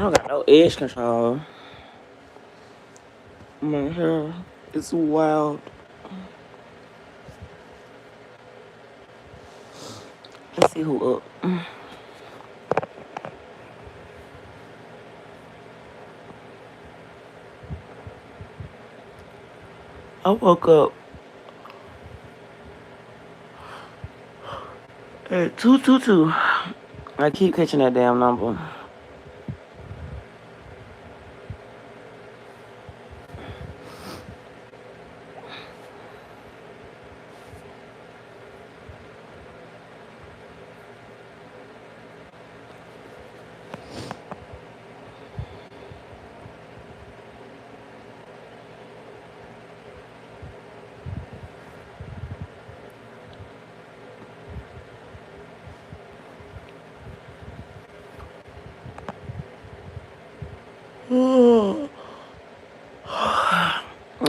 I don't got no edge control. My hair is wild. Let's see who up. I woke up at 222. I keep catching that damn number.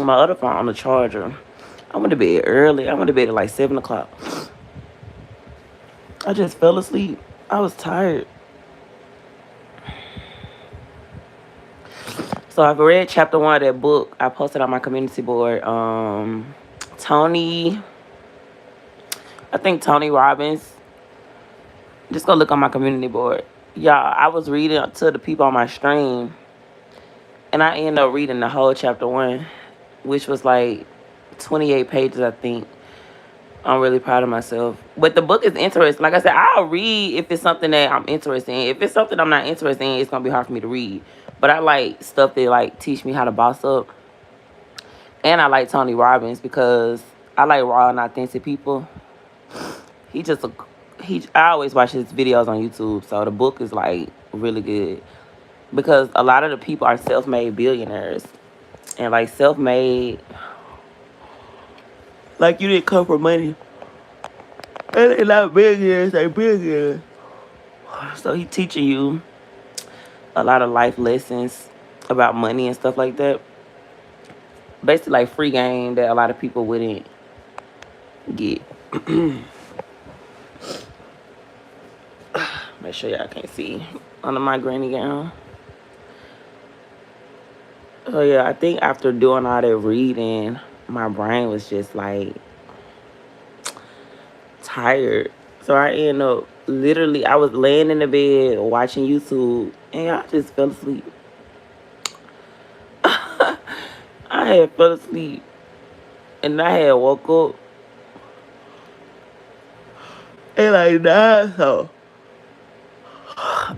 My other phone on the charger. I went to bed early. I went to bed at like 7 o'clock. I just fell asleep. I was tired. So I've read chapter 1 of that book. I posted on my community board. Tony, I think Tony Robbins. Just go look on my community board. Y'all, I was reading to the people on my stream, and I ended up reading the whole chapter 1, which was like 28 pages, I think. I'm really proud of myself. But the book is interesting. Like I said, I'll read if it's something that I'm interested in. If it's something I'm not interested in, it's going to be hard for me to read. But I like stuff that like teach me how to boss up. And I like Tony Robbins because I like raw and authentic people. He just I always watch his videos on YouTube. So the book is like really good. Because a lot of the people are self-made billionaires. And like self-made, like you didn't come from money. And they're not billionaires, they billionaires. So he teaching you a lot of life lessons about money and stuff like that. Basically like free game that a lot of people wouldn't get. Make sure y'all can't see under my granny gown. Oh yeah, I think after doing all that reading, my brain was just like tired. So I ended up literally, I was laying in the bed watching YouTube, and I just fell asleep. I had fell asleep, and I had woke up and like died. So,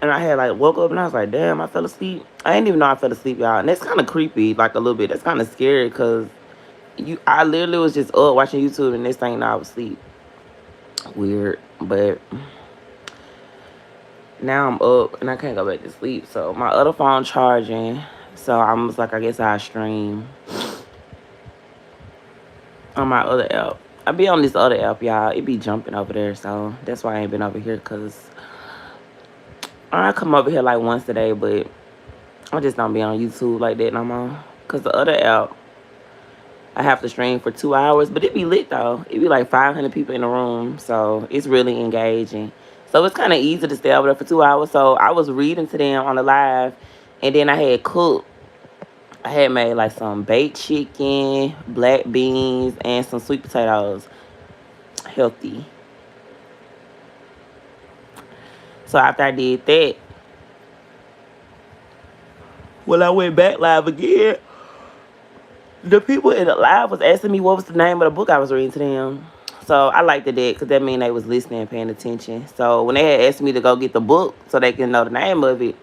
and I had like woke up, and I was like, damn, I fell asleep. I didn't even know I fell asleep, y'all. And that's kind of creepy, like a little bit. That's kind of scary, because I literally was just up watching YouTube, and this thing, I was asleep. Weird, but now I'm up and I can't go back to sleep. So my other phone charging. So I was like, I guess I'll stream on my other app. I be on this other app, y'all. It be jumping over there. So that's why I ain't been over here, because I come over here like once a day, but I just don't be on YouTube like that no more. Because the other app, I have to stream for 2 hours, but it be lit though. It be like 500 people in the room. So it's really engaging. So it's kind of easy to stay over there for 2 hours. So I was reading to them on the live, and then I had cooked. I had made like some baked chicken, black beans, and some sweet potatoes. Healthy. So after I did that, when I went back live again, the people in the live was asking me what was the name of the book I was reading to them. So I liked that because that means they was listening and paying attention. So when they had asked me to go get the book so they can know the name of it,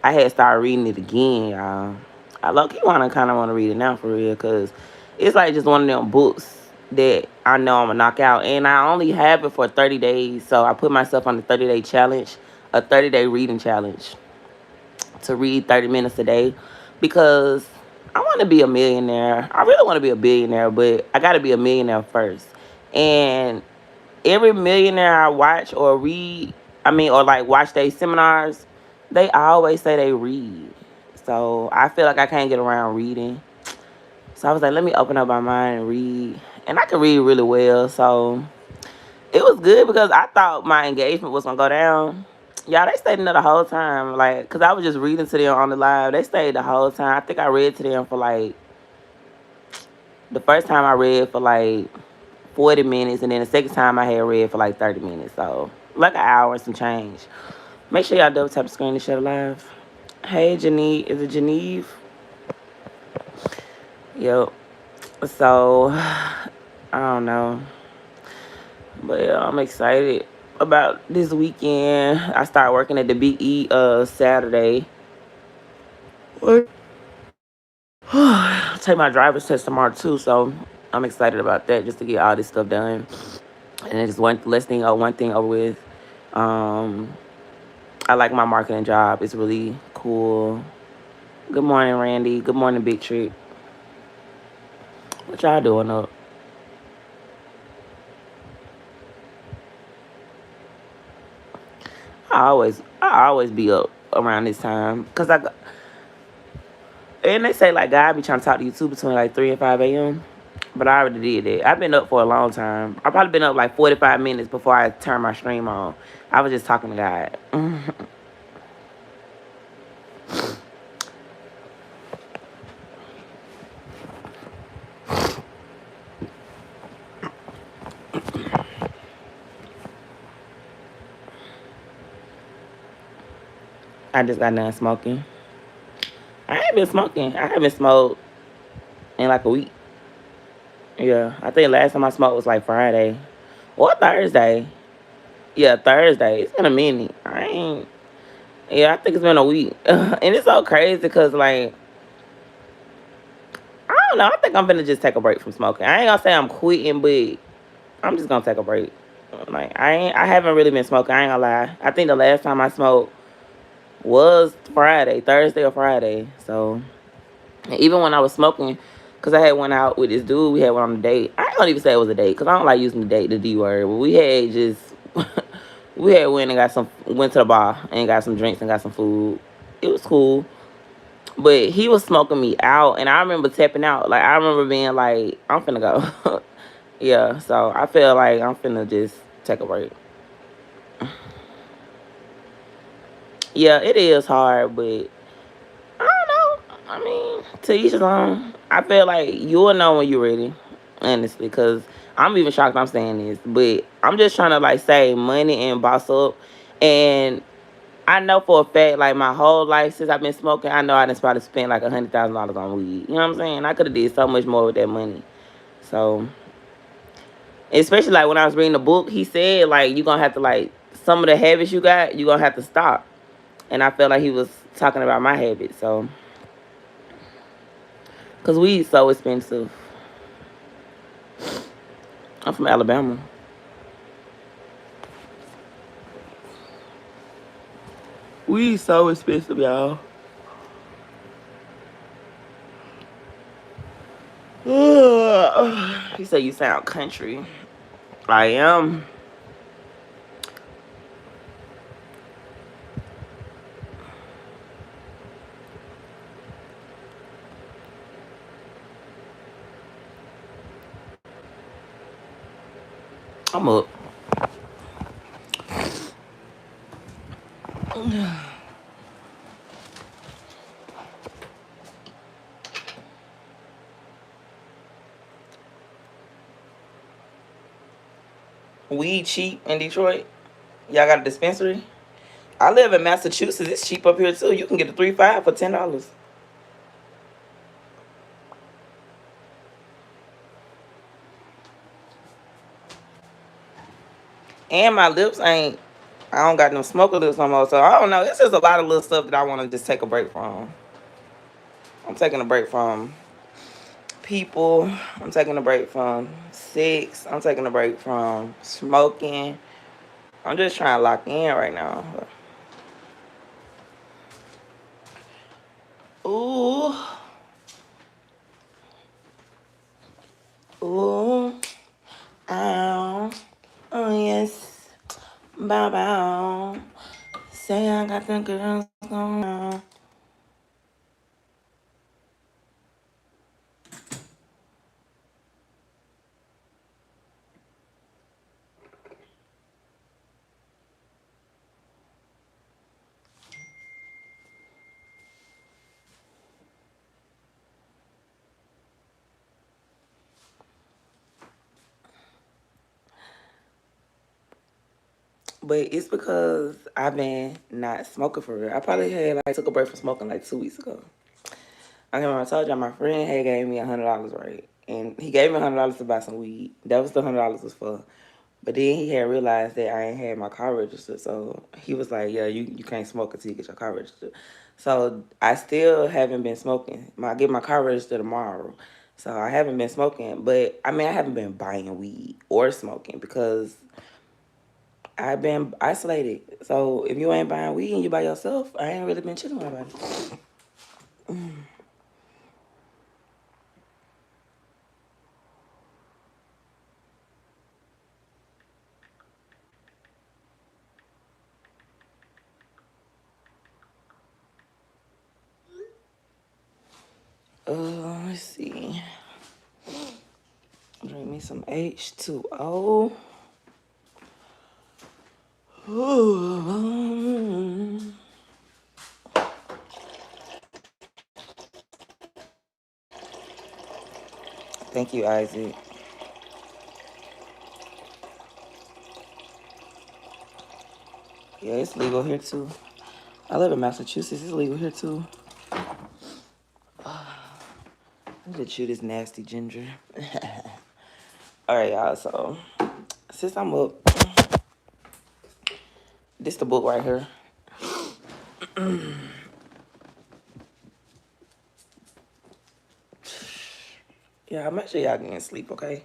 I had started reading it again, y'all. I low-key kind of want to read it now for real, because it's like just one of them books that I know I'm going to knock out. And I only have it for 30 days. So I put myself on the 30-day challenge, a 30-day reading challenge, to read 30 minutes a day, because I want to be a millionaire. I really want to be a billionaire, but I got to be a millionaire first. And every millionaire I watch or read, or like watch their seminars, they always say they read. So I feel like I can't get around reading. So I was like, let me open up my mind and read. And I can read really well. So it was good, because I thought my engagement was going to go down. Y'all, they stayed in there the whole time. Like, cause I was just reading to them on the live. They stayed the whole time. I think I read to them for like the first time I read for like 40 minutes, and then the second time I had read for like 30 minutes. So like an hour and some change. Make sure y'all double tap the screen to share the live. Hey, Geneve. Is it Geneve? Yep. So, I don't know. But yeah, I'm excited about this weekend. I start working at the Big E Saturday. What? Take my driver's test tomorrow too, so I'm excited about that just to get all this stuff done. And it's one thing over with. Um, I like my marketing job. It's really cool. Good morning, Randy. Good morning, Big Trick. What y'all doing up? I always be up around this time, cause and they say like God be trying to talk to you too between like 3 and 5 a.m. But I already did that. I've been up for a long time. I've probably been up like 45 minutes before I turned my stream on. I was just talking to God. I just got done smoking. I ain't been smoking. I haven't smoked in like a week. Yeah, I think last time I smoked was like Friday or Thursday. Yeah, Thursday. It's been a minute. I ain't. Yeah, I think it's been a week, and it's so crazy because like I don't know. I think I'm gonna just take a break from smoking. I ain't gonna say I'm quitting, but I'm just gonna take a break. Like I haven't really been smoking. I ain't gonna lie. I think the last time I smoked was Friday, Thursday or Friday. So and even when I was smoking, cause I had went out with this dude, we had went on a date. I ain't gonna even say it was a date, cause I don't like using the D word. But we had just we had went to the bar and got some drinks and got some food. It was cool. But he was smoking me out, and I remember tapping out. Like I remember being like, I'm finna go. Yeah, so I feel like I'm finna just take a break. Yeah, it is hard, but I don't know. I mean, to each his own. I feel like you'll know when you're ready, honestly, because I'm even shocked I'm saying this, but I'm just trying to like save money and boss up. And I know for a fact, like my whole life since I've been smoking, I know I done probably spent like $100,000 on weed. You know what I'm saying? I could have did so much more with that money. So, especially like when I was reading the book, he said like you gonna have to like some of the habits you got, you gonna have to stop. And I felt like he was talking about my habits. So, cause weed's so expensive. I'm from Alabama. Weed's so expensive, y'all. He said you sound country. I am. I'm up. Weed cheap in Detroit. Y'all got a dispensary? I live in Massachusetts. It's cheap up here too. You can get a 3.5 for $10. And my lips ain't. I don't got no smoker lips no more. So I don't know. It's just a lot of little stuff that I want to just take a break from. I'm taking a break from people. I'm taking a break from sex. I'm taking a break from smoking. I'm just trying to lock in right now. Ooh. Ooh. Ow. Oh, yes. Bow, bow. Say I got the girls going on. But it's because I've been not smoking for real. I probably had like took a break from smoking like 2 weeks ago. I remember I told y'all my friend had gave me $100, right? And he gave me $100 to buy some weed. That was the $100 was for. But then he had realized that I ain't had my car registered, so he was like, "Yeah, you can't smoke until you get your car registered." So I still haven't been smoking. I get my car registered tomorrow, so I haven't been smoking. But I mean, I haven't been buying weed or smoking because I've been isolated. So if you ain't buying weed and you by yourself, I ain't really been chilling with nobody. Let's see. Drink me some H2O. Thank you, Isaac. Yeah, it's legal here too. I live in Massachusetts. It's legal here too. I need to chew this nasty ginger. All right, y'all. So since I'm up, this the book right here. Yeah, make sure y'all getting sleep, okay?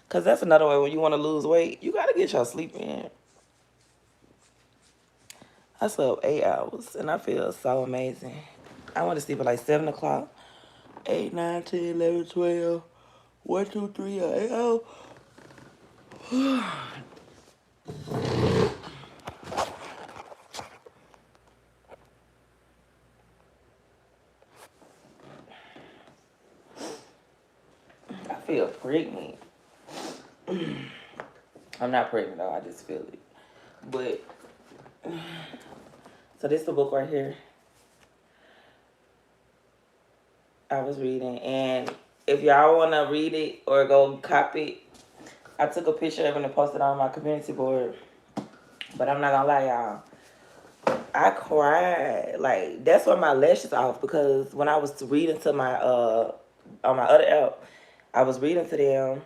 Cause that's another way when you want to lose weight, you gotta get your sleep in. I slept 8 hours and I feel so amazing. I want to sleep at like 7 o'clock. 8, 9, 10, 11, 12. 1, 2, 3, 8 hours. I feel pregnant. I'm not pregnant though, I just feel it. But so this is the book right here I was reading, and if y'all wanna read it or go copy it, I took a picture of it and posted it on my community board. But I'm not gonna lie, y'all. I cried. Like that's why my lashes off, because when I was reading to my on my other app, I was reading to them,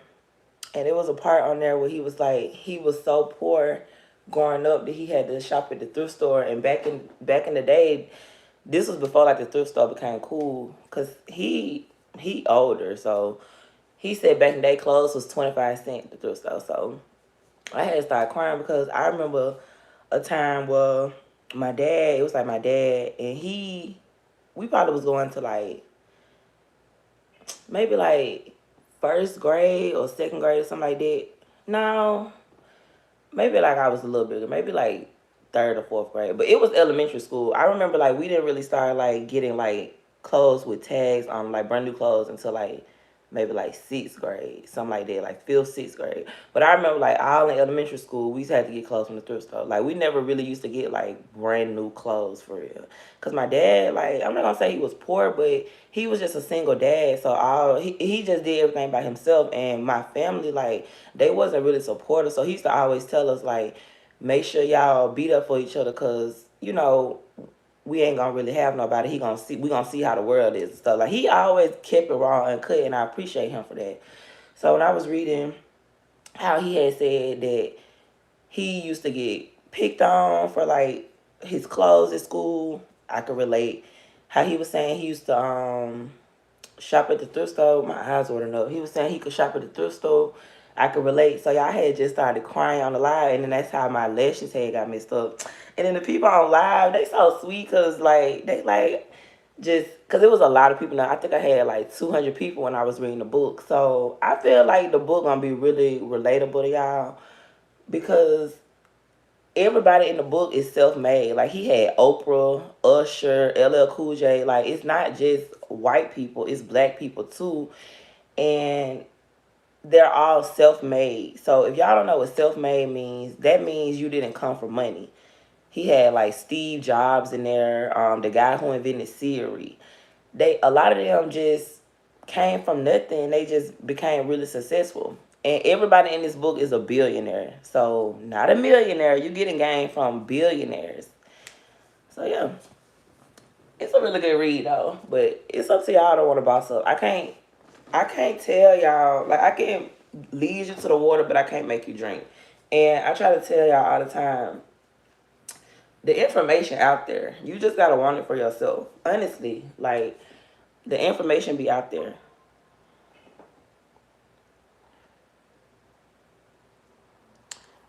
and it was a part on there where he was like he was so poor growing up that he had to shop at the thrift store. And back in the day, this was before like the thrift store became cool, cause he older, so he said back in the day clothes was 25 cents at the thrift store. So I had to start crying because I remember a time where it was like my dad, and we probably was going to like maybe like first grade or second grade or something like that. No, maybe like I was a little bigger, maybe like third or fourth grade, but it was elementary school. I remember like we didn't really start like getting like clothes with tags on, like brand new clothes, until like maybe like sixth grade, something like that, like fifth, sixth grade. But I remember like all in elementary school, we used to have to get clothes from the thrift store. Like we never really used to get like brand new clothes for real. Cause my dad, like I'm not gonna say he was poor, but he was just a single dad, so he just did everything by himself. And my family, like they wasn't really supportive, so he used to always tell us like, make sure y'all beat up for each other, cause we ain't gonna really have nobody. We gonna see how the world is and stuff. Like he always kept it raw and cut, and I appreciate him for that. So when I was reading how he had said that he used to get picked on for like his clothes at school, I could relate. How he was saying he used to shop at the thrift store. My eyes watering up. He was saying he could shop at the thrift store. I could relate. So y'all had just started crying on the live, and then that's how my lashes had got messed up. And then the people on live, they so sweet, cause like they like just cause it was a lot of people. Now I think I had like 200 people when I was reading the book. So I feel like the book gonna be really relatable to y'all, because everybody in the book is self-made. Like he had Oprah, Usher, LL Cool J. Like it's not just white people, it's black people too. And they're all self-made. So if y'all don't know what self-made means, that means you didn't come from money. He had like Steve Jobs in there, the guy who invented Siri. A lot of them just came from nothing. They just became really successful. And everybody in this book is a billionaire. So, not a millionaire. You're getting game from billionaires. So, yeah. It's a really good read, though. But it's up to y'all. I don't want to boss up. I can't tell y'all. Like, I can lead you to the water, but I can't make you drink. And I try to tell y'all all the time, the information out there. You just got to want it for yourself. Honestly. Like, the information be out there.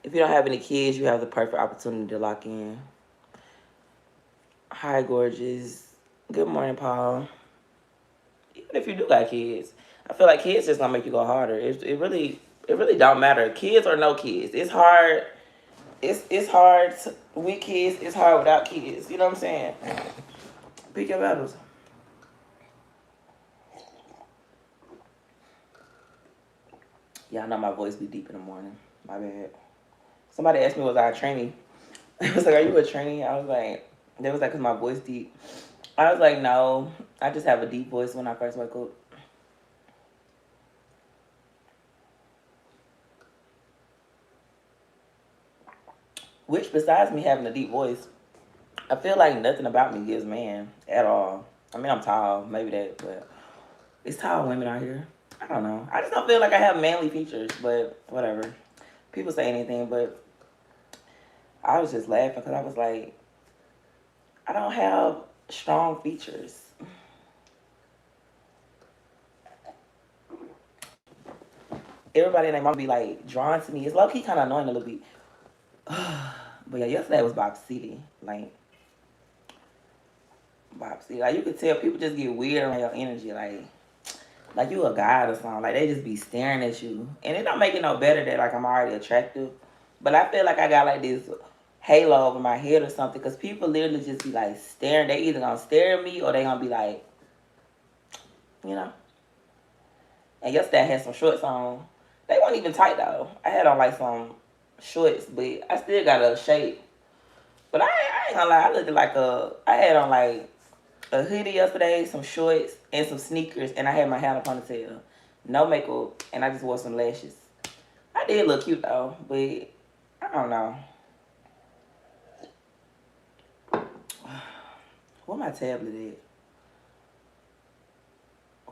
If you don't have any kids, you have the perfect opportunity to lock in. Hi, gorgeous. Good morning, Paul. Even if you do got kids, I feel like kids just gonna make you go harder. It really don't matter. Kids or no kids. It's hard. It's hard with kids. It's hard without kids. You know what I'm saying? Pick your battles. Y'all know my voice be deep in the morning. My bad. Somebody asked me, was I a trainee? I was like, are you a trainee? I was like, they was like, cause my voice deep. I was like, no, I just have a deep voice when I first wake up. Which, besides me having a deep voice, I feel like nothing about me gives man at all. I mean, I'm tall, maybe that, but it's tall women out here. I don't know. I just don't feel like I have manly features, but whatever. People say anything, but I was just laughing because I was like, I don't have strong features. Everybody and their mom be like drawn to me. It's low key kind of annoying a little bit. But yeah, yesterday was Bob City. Bob City. Like, you could tell people just get weird around your energy. Like you a god or something. Like, they just be staring at you. And it don't make it no better that, like, I'm already attractive. But I feel like I got, like, this halo over my head or something. Because people literally just be, like, staring. They either gonna stare at me or they gonna be like, you know. And yesterday I had some shorts on. They weren't even tight, though. I had on, like, some shorts. But I still got a shape. But I ain't gonna lie. I looked like I had on, like, a hoodie yesterday, some shorts, and some sneakers, and I had my hair in a ponytail. No makeup, and I just wore some lashes. I did look cute, though, but I don't know. Where my tablet at?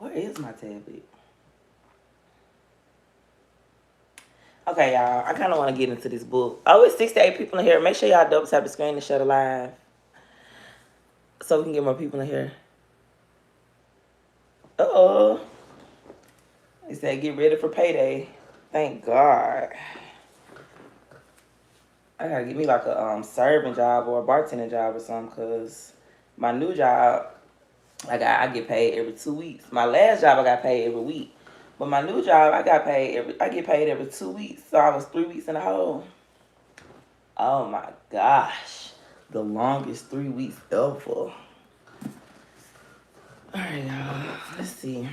Where is my tablet? Okay, y'all, I kind of want to get into this book. Oh, it's 68 people in here. Make sure y'all double tap the screen and share the live so we can get more people in here. Uh-oh. It said get ready for payday. Thank God. I gotta get me like a serving job or a bartending job or something, because my new job, like, I get paid every 2 weeks. My last job I got paid every week. But my new job I get paid every 2 weeks. So I was 3 weeks in a hole. Oh my gosh. The longest 3 weeks ever. Alright, y'all. Let's see.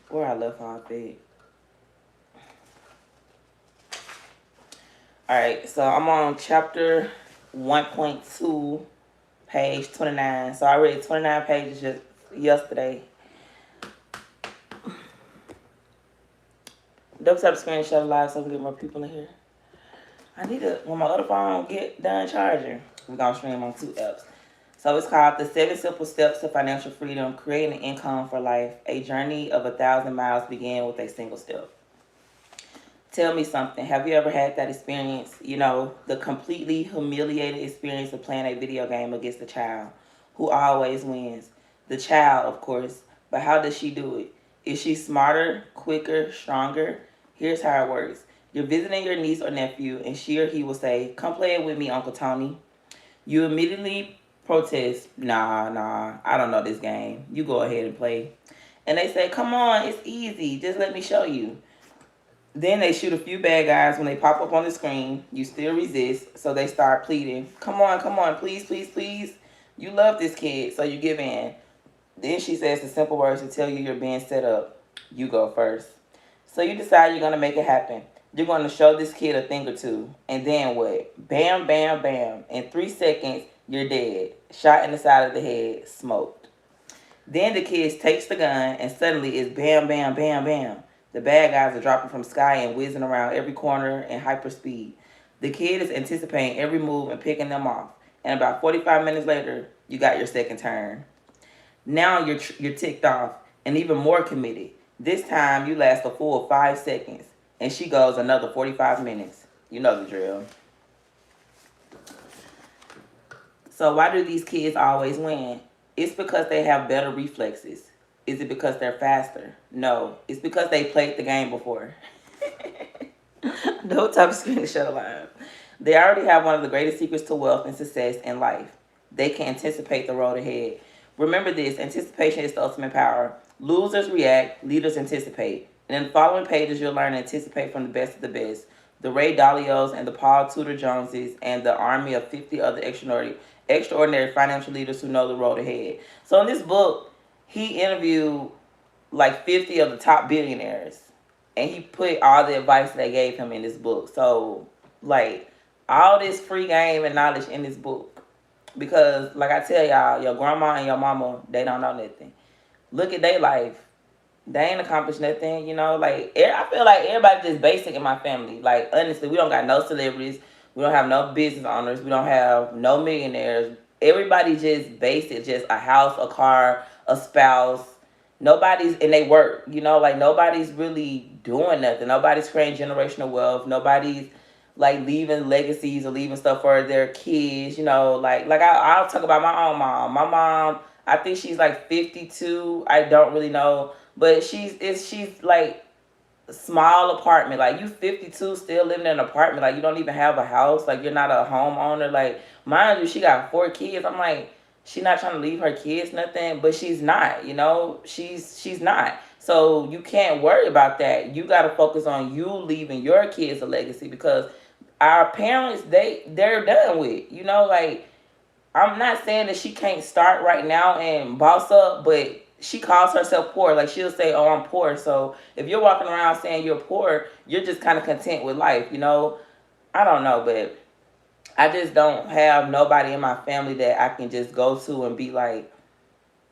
Where I left off at. Alright, so I'm on chapter 1.2, page 29. So I read 29 pages just yesterday. Double tap the screen and share the live so we can get more people in here. I need to, when my other phone get done charging, we're going to stream on 2 apps. So it's called The 7 Simple Steps to Financial Freedom, Creating an Income for Life. A journey of 1,000 miles began with a single step. Tell me something. Have you ever had that experience, you know, the completely humiliating experience of playing a video game against a child who always wins? The child, of course, but how does she do it? Is she smarter, quicker, stronger? Here's how it works. You're visiting your niece or nephew, and she or he will say, come play it with me, Uncle Tony. You immediately protest, nah, I don't know this game. You go ahead and play. And they say, come on, it's easy. Just let me show you. Then they shoot a few bad guys. When they pop up on the screen, you still resist, so they start pleading. Come on, please, please, please. You love this kid, so you give in. Then she says the simple words to tell you you're being set up. You go first. So you decide you're going to make it happen. You're going to show this kid a thing or two. And then what? Bam, bam, bam. In 3 seconds, you're dead. Shot in the side of the head, smoked. Then the kid takes the gun and suddenly it's bam, bam, bam, bam. The bad guys are dropping from sky and whizzing around every corner in hyper speed. The kid is anticipating every move and picking them off. And about 45 minutes later, you got your second turn. Now you're ticked off and even more committed. This time you last a full 5 seconds, and she goes another 45 minutes. You know the drill. So why do these kids always win? It's because they have better reflexes. Is it because they're faster? No, it's because they played the game before. No type of screenshot alive. They already have one of the greatest secrets to wealth and success in life. They can anticipate the road ahead. Remember this, anticipation is the ultimate power. Losers react, leaders anticipate. And in the following pages, you'll learn to anticipate from the best of the best. The Ray Dalios and the Paul Tudor Joneses and the army of 50 other extraordinary financial leaders who know the road ahead. So in this book, he interviewed like 50 of the top billionaires. And he put all the advice they gave him in this book. So, like, all this free game and knowledge in this book. Because, like I tell y'all, your grandma and your mama, they don't know nothing. Look at their life. They ain't accomplished nothing, you know. Like, I feel like everybody just basic in my family. Like, honestly, we don't got no celebrities. We don't have no business owners. We don't have no millionaires. Everybody just basic. Just a house, a car, a spouse. Nobody's, and they work, you know. Like, nobody's really doing nothing. Nobody's creating generational wealth. Nobody's like leaving legacies or leaving stuff for their kids, you know. I'll talk about my own mom. My mom, I think she's like 52. I don't really know, but she's like small apartment. Like, you 52 still living in an apartment. Like, you don't even have a house. Like, you're not a homeowner. Like, mind you, she got 4 kids. I'm like, she not trying to leave her kids nothing, but she's not, you know. She's not. So you can't worry about that. You got to focus on you leaving your kids a legacy, because our parents, they're done with, you know. Like, I'm not saying that she can't start right now and boss up, but she calls herself poor. Like, she'll say, oh, I'm poor. So if you're walking around saying you're poor, you're just kind of content with life, you know. I don't know, but I just don't have nobody in my family that I can just go to and be like,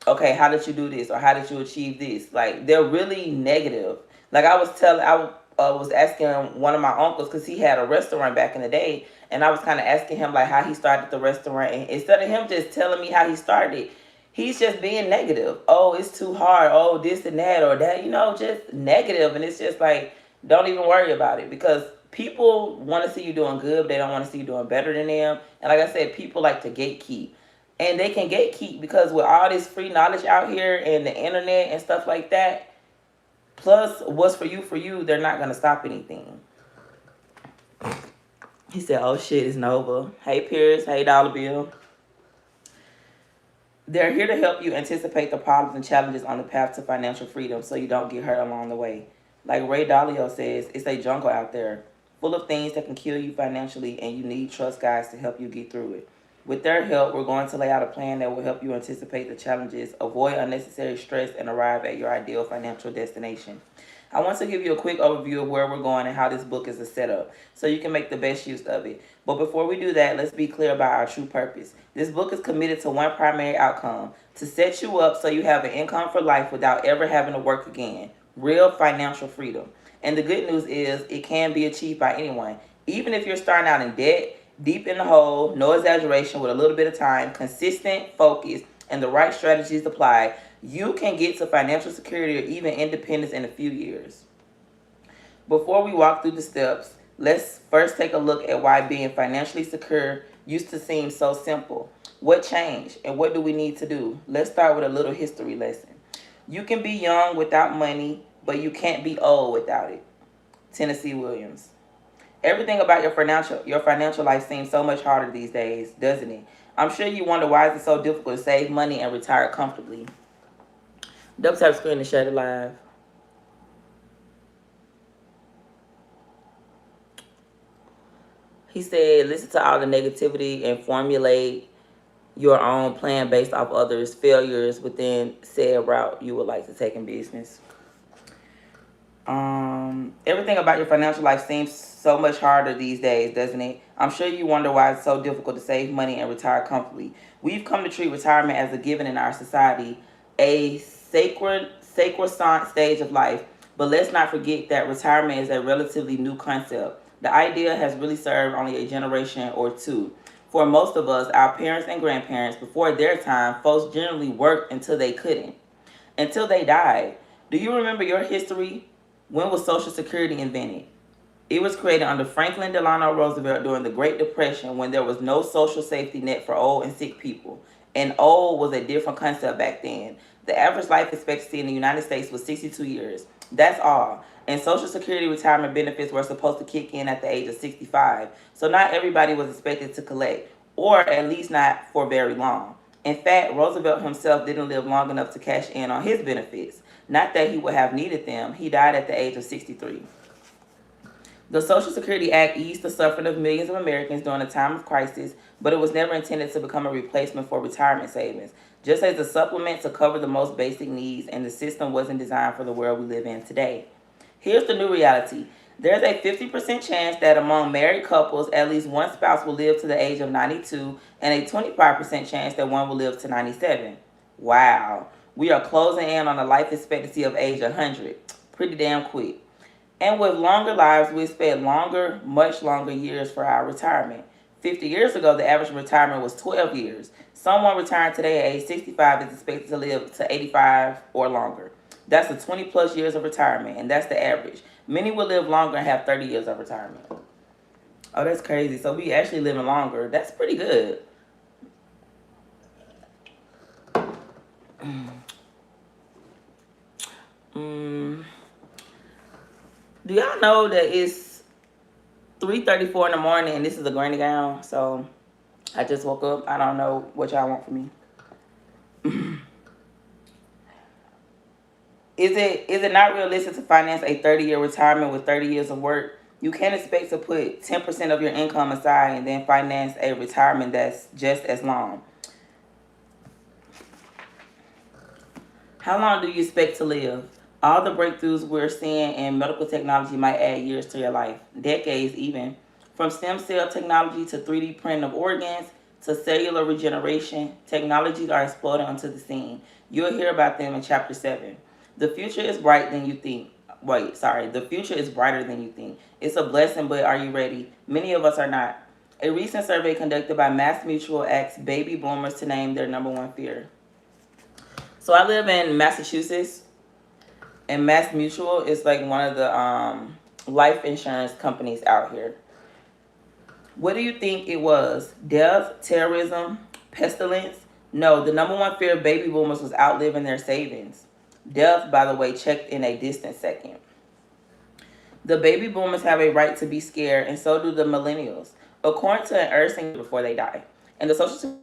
okay, how did you do this, or how did you achieve this? Like, they're really negative. Like, I was asking one of my uncles, because he had a restaurant back in the day, and I was kind of asking him like how he started the restaurant, and instead of him just telling me how he started, he's just being negative. Oh, it's too hard. Oh, this and that or that, you know, just negative. And it's just like, don't even worry about it, because people want to see you doing good, but they don't want to see you doing better than them. And like I said, people like to gatekeep. And they can gatekeep because with all this free knowledge out here and the internet and stuff like that, plus what's for you, they're not going to stop anything. He said, oh shit, it's Nova. Hey Pierce, hey Dollar Bill. They're here to help you anticipate the problems and challenges on the path to financial freedom so you don't get hurt along the way. Like Ray Dalio says, it's a jungle out there full of things that can kill you financially, and you need trust guides to help you get through it. With their help, we're going to lay out a plan that will help you anticipate the challenges, avoid unnecessary stress, and arrive at your ideal financial destination. I want to give you a quick overview of where we're going and how this book is a setup, so you can make the best use of it. But before we do that, let's be clear about our true purpose. This book is committed to one primary outcome: to set you up so you have an income for life without ever having to work again. Real financial freedom. And the good news is it can be achieved by anyone. Even if you're starting out in debt, deep in the hole, no exaggeration, with a little bit of time, consistent focus, and the right strategies applied, you can get to financial security or even independence in a few years. Before we walk through the steps, let's first take a look at why being financially secure used to seem so simple. What changed and what do we need to do? Let's start with a little history lesson. You can be young without money, but you can't be old without it. Tennessee Williams. Everything about your financial life seems so much harder these days, doesn't it? I'm sure you wonder why it's so difficult to save money and retire comfortably. Double tap screen to share it live. He said, listen to all the negativity and formulate your own plan based off others' failures within said route you would like to take in business. Everything about your financial life seems so much harder these days, doesn't it? I'm sure you wonder why it's so difficult to save money and retire comfortably. We've come to treat retirement as a given in our society, a sacrosanct stage of life. But let's not forget that retirement is a relatively new concept. The idea has really served only a generation or two. For most of us, our parents and grandparents, before their time, folks generally worked until they couldn't, until they died. Do you remember your history? When was Social Security invented? It was created under Franklin Delano Roosevelt during the Great Depression when there was no social safety net for old and sick people. And old was a different concept back then. The average life expectancy in the United States was 62 years. That's all. And Social Security retirement benefits were supposed to kick in at the age of 65. So not everybody was expected to collect, or at least not for very long. In fact, Roosevelt himself didn't live long enough to cash in on his benefits. Not that he would have needed them. He died at the age of 63. The Social Security Act eased the suffering of millions of Americans during a time of crisis, but it was never intended to become a replacement for retirement savings, just as a supplement to cover the most basic needs, and the system wasn't designed for the world we live in today. Here's the new reality. There's a 50% chance that among married couples, at least one spouse will live to the age of 92, and a 25% chance that one will live to 97. Wow. We are closing in on a life expectancy of age 100. Pretty damn quick. And with longer lives, we expect longer, much longer years for our retirement. 50 years ago, the average retirement was 12 years. Someone retiring today at age 65 is expected to live to 85 or longer. That's the 20 plus years of retirement, and that's the average. Many will live longer and have 30 years of retirement. Oh, that's crazy. So we actually living longer. That's pretty good. Mm. Do y'all know that it's 3:34 in the morning and this is a granny gown? So I just woke up. I don't know what y'all want from me. Is it not realistic to finance a 30-year retirement with 30 years of work? You can't expect to put 10% of your income aside and then finance a retirement that's just as long. How long do you expect to live? All the breakthroughs we're seeing in medical technology might add years to your life, decades even. From stem cell technology to 3D printing of organs to cellular regeneration, technologies are exploding onto the scene. You'll hear about them in Chapter 7. The future is bright than you think. The future is brighter than you think. It's a blessing, but are you ready? Many of us are not. A recent survey conducted by Mass Mutual asked baby boomers to name their number one fear. So I live in Massachusetts, and Mass Mutual is like one of the life insurance companies out here. What do you think it was? Death, terrorism, pestilence? No, the number one fear of baby boomers was outliving their savings. Death, by the way, checked in a distant second. The baby boomers have a right to be scared, and so do the millennials, according to an Ernst before they die. And the Social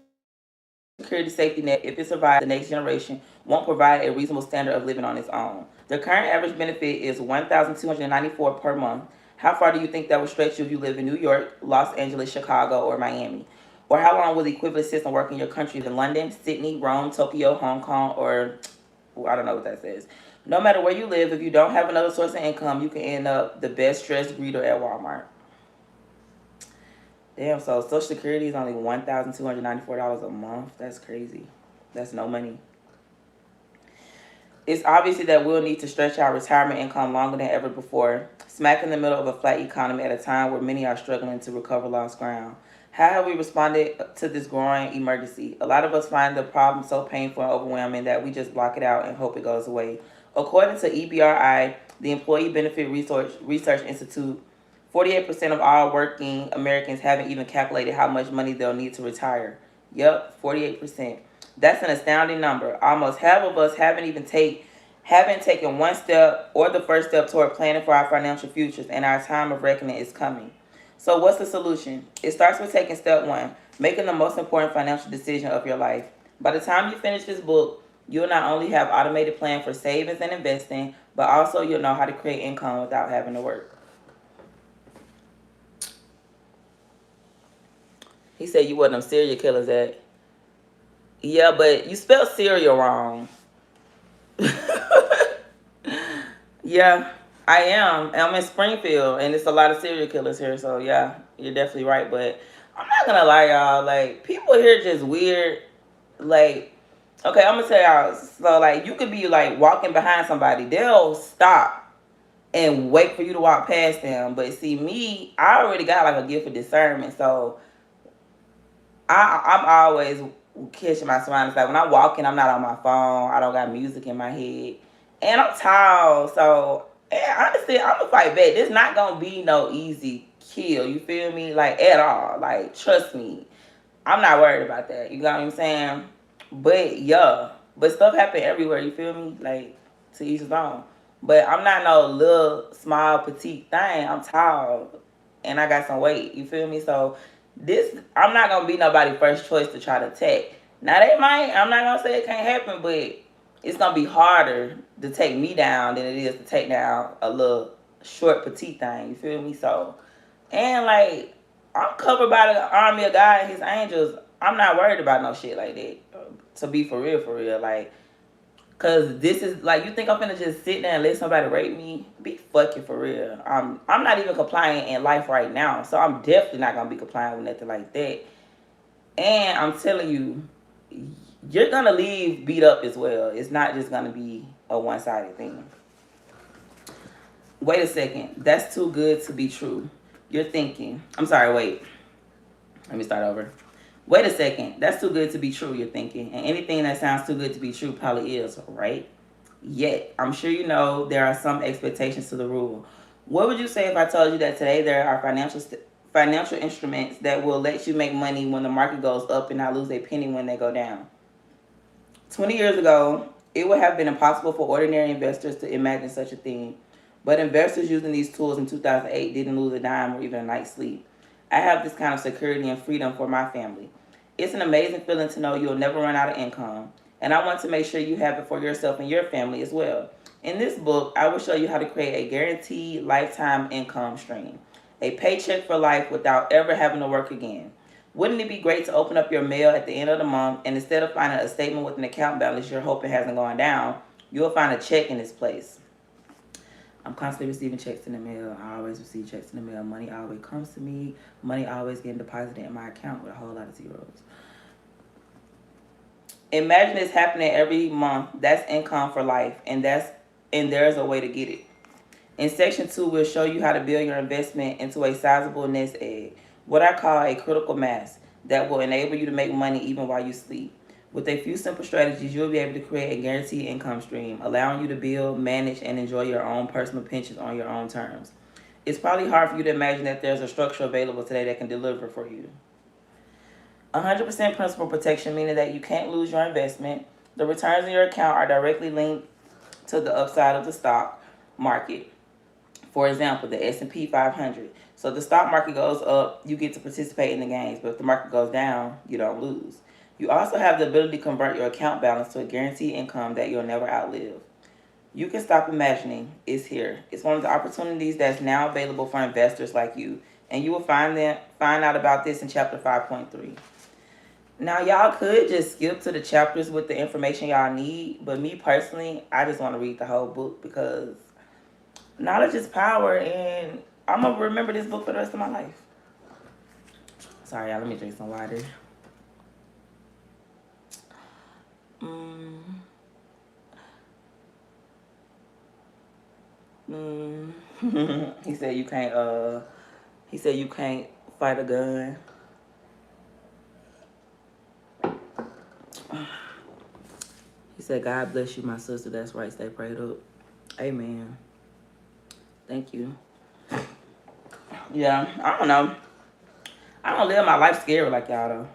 Security safety net, if it survives the next generation, won't provide a reasonable standard of living on its own. The current average benefit is $1,294 per month. How far do you think that will stretch you if you live in New York, Los Angeles, Chicago, or Miami? Or how long will the equivalent system work in your country in London, Sydney, Rome, Tokyo, Hong Kong, or I don't know what that says. No matter where you live, if you don't have another source of income, you can end up the best dressed greeter at Walmart. Damn, so Social Security is only $1,294 a month. That's crazy. That's no money. It's obviously that we'll need to stretch our retirement income longer than ever before, smack in the middle of a flat economy at a time where many are struggling to recover lost ground. How have we responded to this growing emergency? A lot of us find the problem so painful and overwhelming that we just block it out and hope it goes away. According to EBRI, the Employee Benefit Research Institute, 48% of all working Americans haven't even calculated how much money they'll need to retire. Yep, 48%. That's an astounding number. Almost half of us haven't taken one step or the first step toward planning for our financial futures, and our time of reckoning is coming. So what's the solution? It starts with taking step one, making the most important financial decision of your life. By the time you finish this book, you'll not only have automated plan for savings and investing, but also you'll know how to create income without having to work. He said you were them serial killers at. Yeah, but you spelled cereal wrong. Yeah, I am. I'm in Springfield, and it's a lot of serial killers here. So yeah, you're definitely right. But I'm not gonna lie, y'all. Like, people here just weird. Like, Okay, I'm gonna tell y'all. So like, you could be like walking behind somebody, they'll stop and wait for you to walk past them. But see, me, I already got like a gift of discernment, so I'm always catching my surroundings. Like when I'm walking, I'm not on my phone. I don't got music in my head, and I'm tall, so honestly, I'm gonna fight back. This not gonna be no easy kill. You feel me? Like at all. Like trust me, I'm not worried about that. You know what I'm saying? But yeah, but stuff happen everywhere. You feel me? Like to each his own. But I'm not no little small petite thing. I'm tall, and I got some weight. You feel me? So this, I'm not gonna be nobody first choice to try to attack. Now they might. I'm not gonna say it can't happen, but it's gonna be harder to take me down than it is to take down a little short petite thing. You feel me? So and like I'm covered by the army of God and His angels. I'm not worried about no shit like that. To be for real, like, cause this is like you think I'm gonna just sit there and let somebody rape me? Be fucking for real. I'm not even complying in life right now, so I'm definitely not gonna be complying with nothing like that. And I'm telling you, you're gonna leave beat up as well. It's not just gonna be a one-sided thing. Wait a second. That's too good to be true. You're thinking. I'm sorry, wait. Let me start over. Wait a second. That's too good to be true, you're thinking. And anything that sounds too good to be true probably is, right? Yet, I'm sure you know there are some expectations to the rule. What would you say if I told you that today there are financial instruments that will let you make money when the market goes up and not lose a penny when they go down? 20 years ago, it would have been impossible for ordinary investors to imagine such a thing. But investors using these tools in 2008 didn't lose a dime or even a night's sleep. I have this kind of security and freedom for my family. It's an amazing feeling to know you'll never run out of income. And I want to make sure you have it for yourself and your family as well. In this book, I will show you how to create a guaranteed lifetime income stream. A paycheck for life without ever having to work again. Wouldn't it be great to open up your mail at the end of the month and instead of finding a statement with an account balance you're hoping hasn't gone down, you'll find a check in its place? I'm constantly receiving checks in the mail. I always receive checks in the mail. Money always comes to me. Money always getting deposited in my account with a whole lot of zeros. Imagine this happening every month. That's income for life, and there's a way to get it. In section 2, we'll show you how to build your investment into a sizable nest egg, what I call a critical mass, that will enable you to make money even while you sleep. With a few simple strategies, you'll be able to create a guaranteed income stream, allowing you to build, manage, and enjoy your own personal pensions on your own terms. It's probably hard for you to imagine that there's a structure available today that can deliver for you. 100% principal protection, meaning that you can't lose your investment. The returns in your account are directly linked to the upside of the stock market. For example, the S&P 500. So if the stock market goes up, you get to participate in the gains. But if the market goes down, you don't lose. You also have the ability to convert your account balance to a guaranteed income that you'll never outlive. You can stop imagining. It's here. It's one of the opportunities that's now available for investors like you. And you will find out about this in chapter 5.3. Now, y'all could just skip to the chapters with the information y'all need. But me personally, I just want to read the whole book because knowledge is power, and I'm going to remember this book for the rest of my life. Sorry, y'all. Let me drink some water. He said you can't. He said you can't fight a gun. He said, God bless you, my sister. That's right. Stay prayed up. Amen. Thank you. Yeah, I don't know. I don't live my life scary like y'all, though.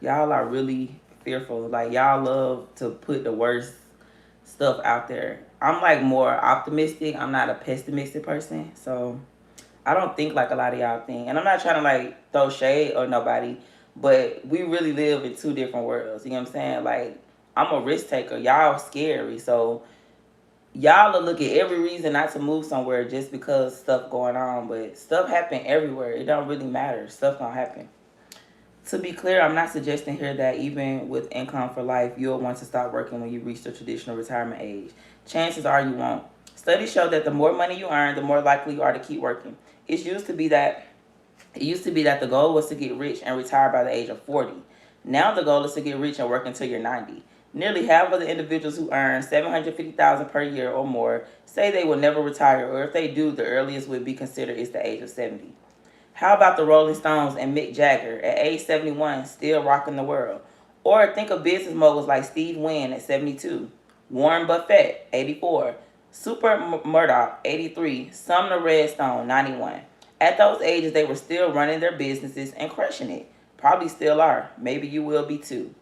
Y'all are really fearful. Like, y'all love to put the worst stuff out there. I'm, like, more optimistic. I'm not a pessimistic person. So, I don't think like a lot of y'all think. And I'm not trying to, like, throw shade or nobody. But we really live in two different worlds. You know what I'm saying? Like, I'm a risk taker. Y'all scary. So, y'all will look at every reason not to move somewhere just because stuff going on. But stuff happen everywhere. It don't really matter. Stuff gonna happen. To be clear, I'm not suggesting here that even with income for life, you'll want to stop working when you reach the traditional retirement age. Chances are you won't. Studies show that the more money you earn, the more likely you are to keep working. It used to be that the goal was to get rich and retire by the age of 40. Now the goal is to get rich and work until you're 90. Nearly half of the individuals who earn 750,000 per year or more say they will never retire, or if they do, the earliest would be considered is the age of 70. How about the Rolling Stones and Mick Jagger at age 71 still rocking the world? Or think of business moguls like Steve Wynn at 72, Warren Buffett 84, Super Murdoch 83, Sumner Redstone 91. At those ages, they were still running their businesses and crushing it. Probably still are. Maybe you will be too.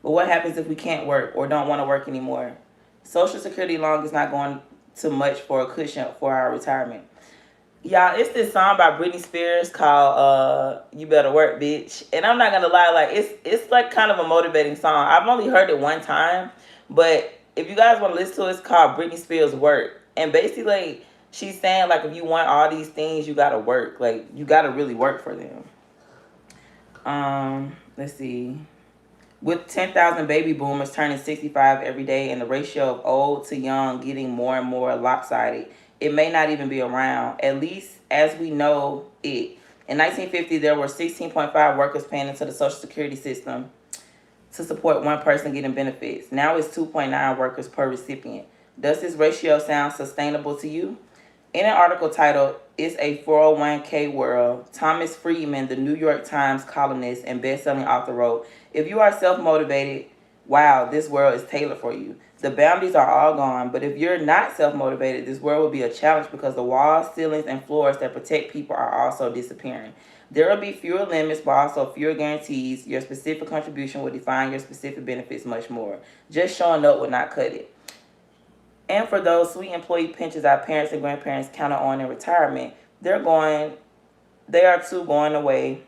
But what happens if we can't work or don't want to work anymore? Social Security long is not going to much for a cushion for our retirement. Y'all, it's this song by Britney Spears called "You Better Work, Bitch," and I'm not gonna lie, like it's like kind of a motivating song. I've only heard it one time, but if you guys want to listen to it, it's called Britney Spears "Work," and basically like, she's saying like if you want all these things, you gotta work, like you gotta really work for them. Let's see. With 10,000 baby boomers turning 65 every day and the ratio of old to young getting more and more lopsided, it may not even be around, at least as we know it. In 1950, there were 16.5 workers paying into the Social Security system to support one person getting benefits. Now it's 2.9 workers per recipient. Does this ratio sound sustainable to you? In an article titled "It's a 401k World," Thomas Friedman, the New York Times columnist and best-selling author, wrote, "If you are self-motivated, wow, this world is tailored for you. The boundaries are all gone, but if you're not self-motivated, this world will be a challenge because the walls, ceilings, and floors that protect people are also disappearing. There will be fewer limits, but also fewer guarantees. Your specific contribution will define your specific benefits much more. Just showing up will not cut it." And for those sweet employee pensions our parents and grandparents counted on in retirement, they are too going away.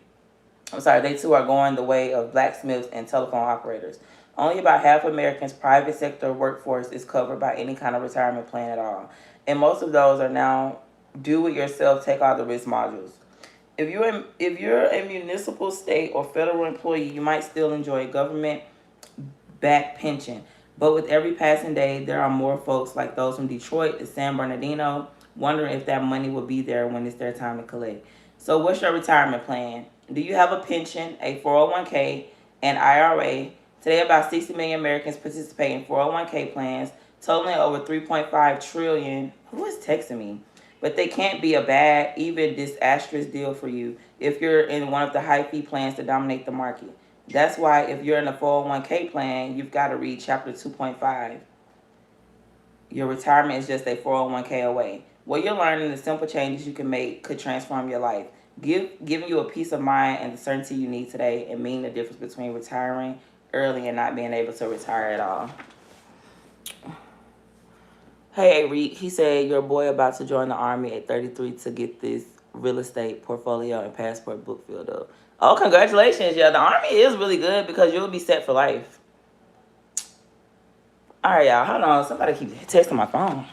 They too are going the way of blacksmiths and telephone operators. Only about half of Americans' private sector workforce is covered by any kind of retirement plan at all. And most of those are now do it yourself, take all the risk modules. If you're a municipal, state, or federal employee, you might still enjoy a government back pension. But with every passing day, there are more folks like those from Detroit to San Bernardino wondering if that money will be there when it's their time to collect. So, what's your retirement plan? Do you have a pension, a 401k, and IRA? Today, about 60 million Americans participate in 401k plans, totaling over 3.5 trillion. Who is texting me? But they can't be a bad, even disastrous deal for you if you're in one of the high fee plans to dominate the market. That's why if you're in a 401k plan, you've got to read chapter 2.5. Your retirement is just a 401k away. What you're learning, the simple changes you can make could transform your life, giving you a peace of mind and the certainty you need today, and meaning the difference between retiring early and not being able to retire at all. Hey, Reed, he said your boy about to join the army at 33 to get this real estate portfolio and passport book filled up. Oh, congratulations. Yeah, the army is really good because you'll be set for life. All right, y'all. Hold on. Somebody keep texting my phone.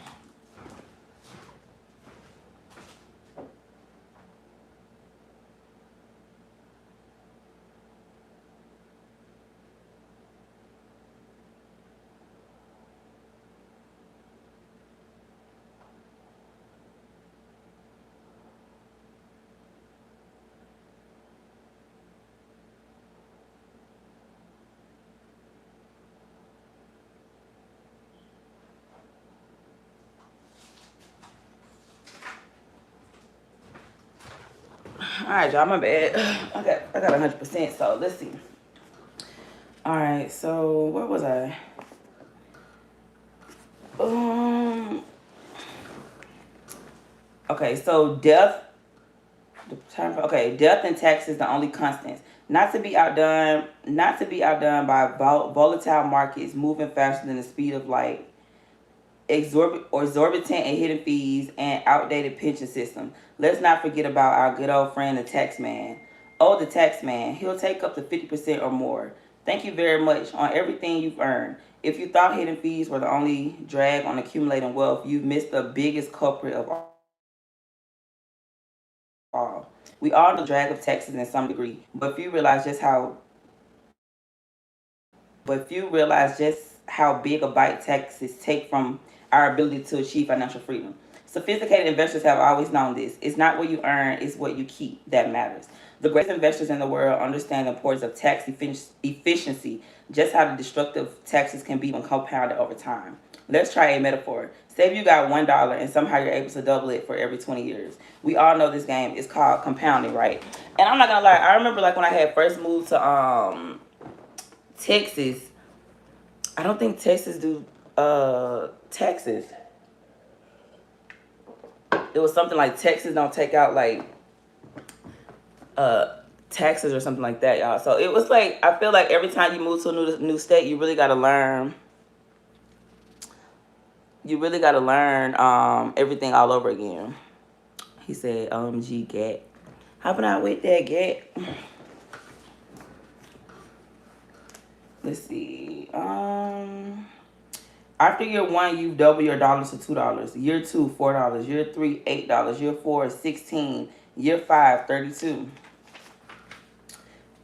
All right, y'all. My bad. I got 100%. So let's see. All right. So where was I? Um. Okay. So death. Death and taxes the only constants. Not to be outdone. Not to be outdone by volatile markets moving faster than the speed of light, exorbitant and hidden fees, and outdated pension system. Let's not forget about our good old friend, the tax man. Oh, the tax man. He'll take up to 50% or more. Thank you very much on everything you've earned. If you thought hidden fees were the only drag on accumulating wealth, you've missed the biggest culprit of all. We all know the drag of taxes in some degree, but few realize just how big a bite taxes take from our ability to achieve financial freedom. Sophisticated investors have always known this. It's not what you earn, it's what you keep that matters. The greatest investors in the world understand the importance of tax efficiency, just how the destructive taxes can be when compounded over time. Let's try a metaphor. Say if you got $1 and somehow you're able to double it for every 20 years. We all know this game. It's called compounding, right? And I'm not gonna lie, I remember like when I had first moved to Texas. I don't think Texas do taxes. It was something like Texas don't take out like taxes or something like that, y'all. So it was like, I feel like every time you move to a new state, you really gotta learn. You really gotta learn everything all over again. He said, OMG, Gat. Hopping out with that, Gat. Let's see. After year 1, you double your dollars to $2. Year 2, $4. Year 3, $8. Year 4, 16. Year 5, 32.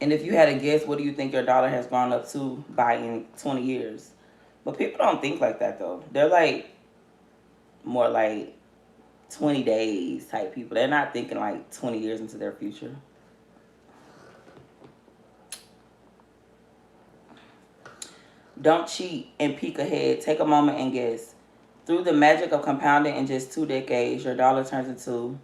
And if you had a guess, what do you think your dollar has gone up to by in 20 years? But people don't think like that, though. They're like more like 20 days type people. They're not thinking like 20 years into their future. Don't cheat and peek ahead. Take a moment and guess. Through the magic of compounding in just 2 decades, your dollar turns into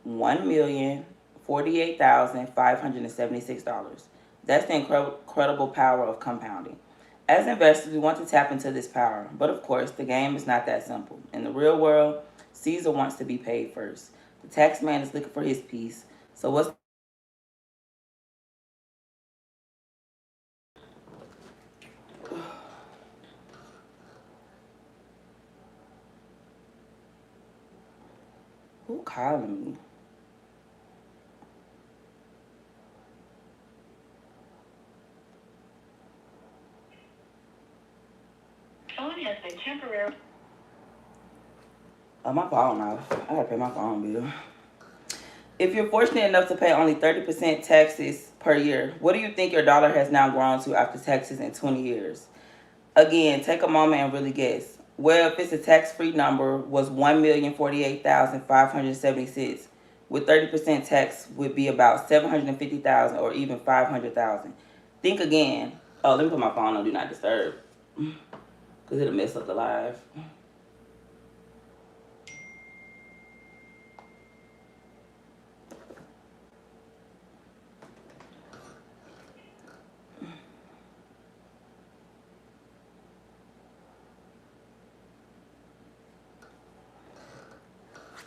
$1,048,576. That's the incredible power of compounding. As investors, we want to tap into this power. But of course, the game is not that simple. In the real world, Caesar wants to be paid first. The tax man is looking for his piece. So what's who calling me? Phone has been temporarily. Oh, my phone off. I gotta pay my phone bill. If you're fortunate enough to pay only 30% taxes per year, what do you think your dollar has now grown to after taxes in 20 years? Again, take a moment and really guess. Well, if it's a tax-free number, was 1,048,576. With 30% tax would be about 750,000 or even 500,000. Think again. Oh, let me put my phone on Do Not Disturb, because it'll mess up the live.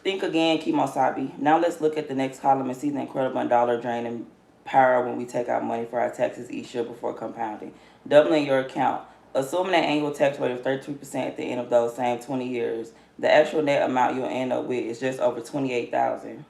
Think again, Kimosabi. Now let's look at the next column and see the incredible dollar draining power when we take out money for our taxes each year before compounding. Doubling your account. Assuming an annual tax rate of 33% at the end of those same 20 years, the actual net amount you'll end up with is just over $28,000.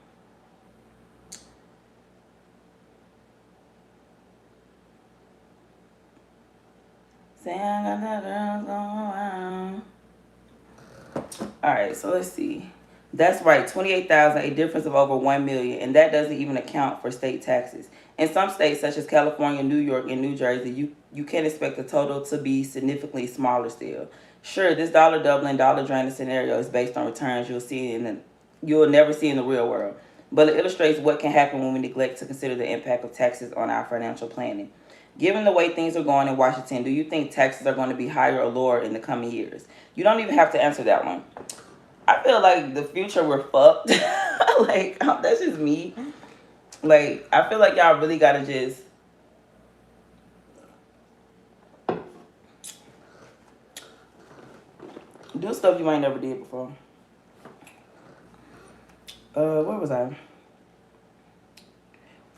Alright, so let's see. That's right, 28,000, a difference of over 1 million, and that doesn't even account for state taxes. In some states such as California, New York, and New Jersey, you can expect the total to be significantly smaller still. Sure, this dollar doubling, dollar draining scenario is based on returns you'll never see in the real world, but it illustrates what can happen when we neglect to consider the impact of taxes on our financial planning. Given the way things are going in Washington, do you think taxes are going to be higher or lower in the coming years? You don't even have to answer that one. I feel like the future we're fucked. Like, that's just me. Like, I feel like y'all really gotta just do stuff you ain't never did before. Where was I?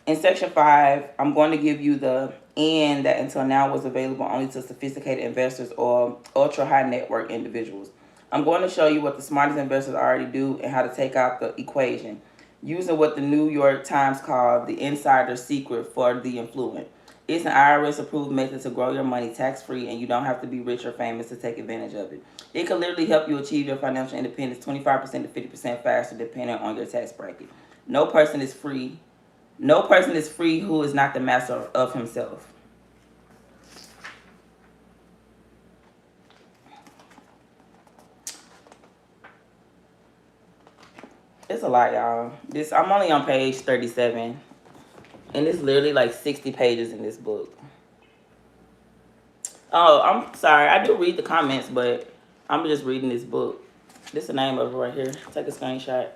In section 5, I'm going to give you the end that until now was available only to sophisticated investors or ultra high net worth individuals. I'm going to show you what the smartest investors already do and how to take out the equation, using what the New York Times called the insider secret for the affluent. It's an IRS approved method to grow your money tax free, and you don't have to be rich or famous to take advantage of it. It can literally help you achieve your financial independence 25% to 50% faster depending on your tax bracket. No person is free. No person is free who is not the master of himself. It's a lot, y'all. I'm only on page 37, and it's literally like 60 pages in this book. Oh, I'm sorry. I do read the comments, but I'm just reading this book. This is the name of it right here. Take a screenshot.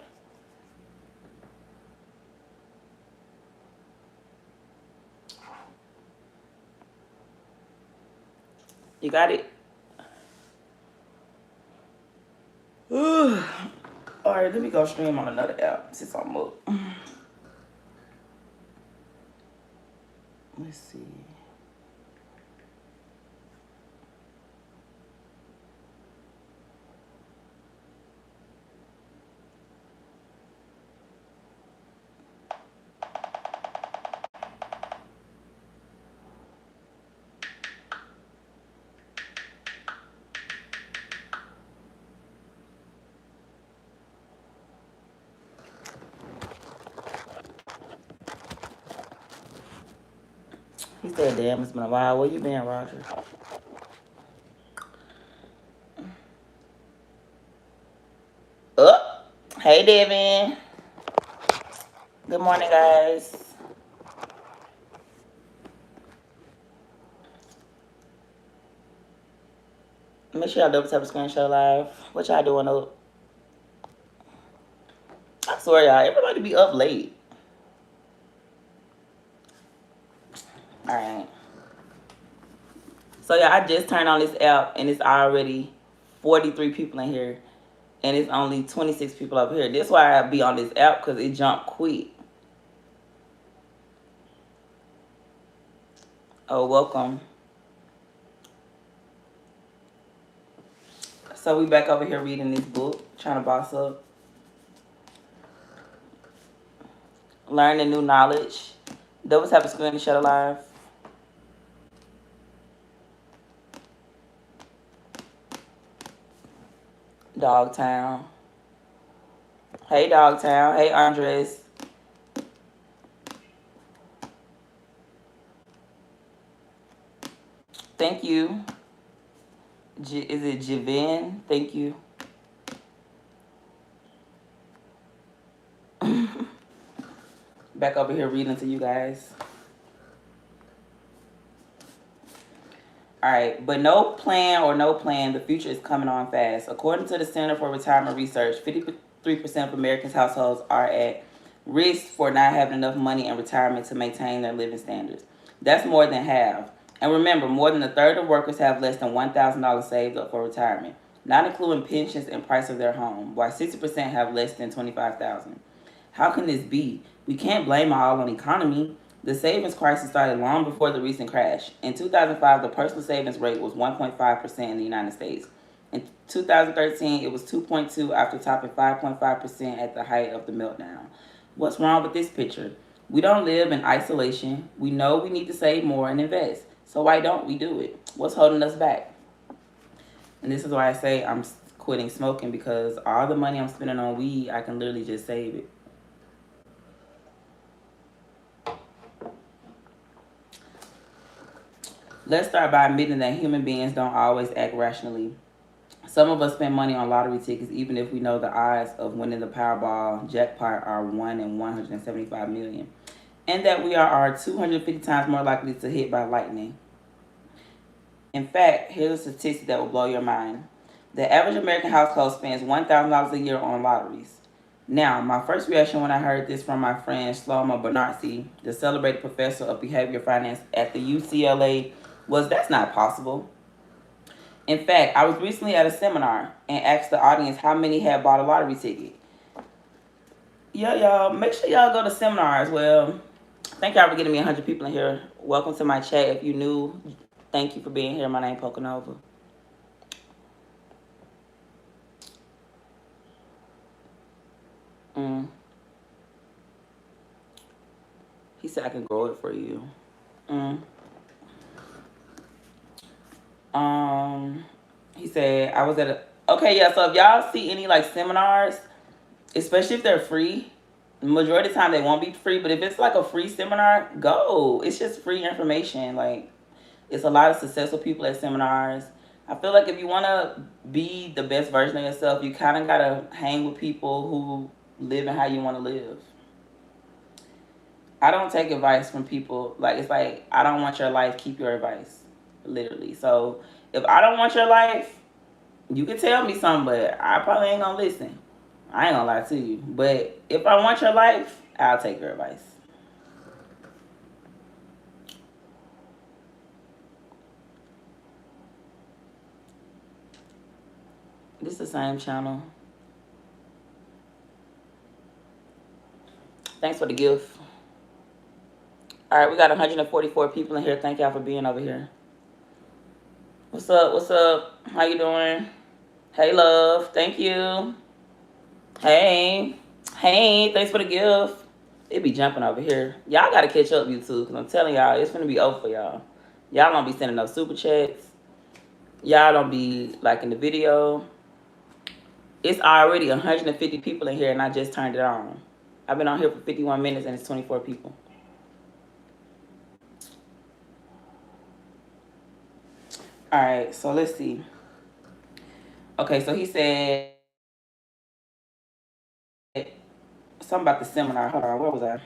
You got it? All right, let me go stream on another app since I'm up. Let's see. He said, damn, it's been a while. Where you been, Roger? Up. Hey, Devin. Good morning, guys. Make sure y'all double tap the screen show live. What y'all doing up? I swear, y'all, everybody be up late. All right. So, yeah, I just turned on this app, and it's already 43 people in here, and it's only 26 people up here. That's why I be on this app, because it jumped quick. Oh, welcome. So, we back over here reading this book, trying to boss up. Learning new knowledge. Double tap the screen to shut alive. Dogtown. Hey, Dogtown. Hey, Andres. Thank you. Is it Javin? Thank you. Back over here reading to you guys. All right, but no plan, the future is coming on fast. According to the Center for Retirement Research, 53% of Americans' households are at risk for not having enough money in retirement to maintain their living standards. That's more than half. And remember, more than a third of workers have less than $1,000 saved up for retirement, not including pensions and price of their home, while 60% have less than $25,000. How can this be? We can't blame it all on the economy. The savings crisis started long before the recent crash. In 2005, the personal savings rate was 1.5% in the United States. In 2013, it was 2.2 after topping 5.5% at the height of the meltdown. What's wrong with this picture? We don't live in isolation. We know we need to save more and invest. So why don't we do it? What's holding us back? And this is why I say I'm quitting smoking, because all the money I'm spending on weed, I can literally just save it. Let's start by admitting that human beings don't always act rationally. Some of us spend money on lottery tickets even if we know the odds of winning the Powerball jackpot are 1 in 175 million, and that we are 250 times more likely to hit by lightning. In fact, here's a statistic that will blow your mind. The average American household spends $1,000 a year on lotteries. Now, my first reaction when I heard this from my friend Shlomo Bernarzi, the celebrated professor of behavior finance at the UCLA, was that's not possible. In fact, I was recently at a seminar and asked the audience how many had bought a lottery ticket. Yeah, y'all, make sure y'all go to seminars. Well, thank y'all for getting me 100 people in here. Welcome to my chat. If you new, thank you for being here. My name is Pocanova. He said I can grow it for you. He said I was at a okay, yeah. So if y'all see any like seminars, especially if they're free, the majority of the time they won't be free. But if it's like a free seminar, go. It's just free information. Like, it's a lot of successful people at seminars. I feel like if you want to be the best version of yourself, you kind of gotta hang with people who living how you want to live. I don't take advice from people. Like, it's like, I don't want your life, keep your advice. Literally. So if I don't want your life, you can tell me something, but I probably ain't gonna listen. I ain't gonna lie to you. But if I want your life, I'll take your advice. This is the same channel. Thanks for the gift. All right, we got 144 people in here. Thank y'all for being over here. What's up? What's up? How you doing? Hey, love. Thank you. Hey. Hey, thanks for the gift. It be jumping over here. Y'all got to catch up, YouTube, because I'm telling y'all, it's going to be over for y'all. Y'all don't be sending no super chats. Y'all don't be liking the video. It's already 150 people in here, and I just turned it on. I've been on here for 51 minutes, and it's 24 people. All right, so let's see. Okay, so he said something about the seminar. Hold on, where was I?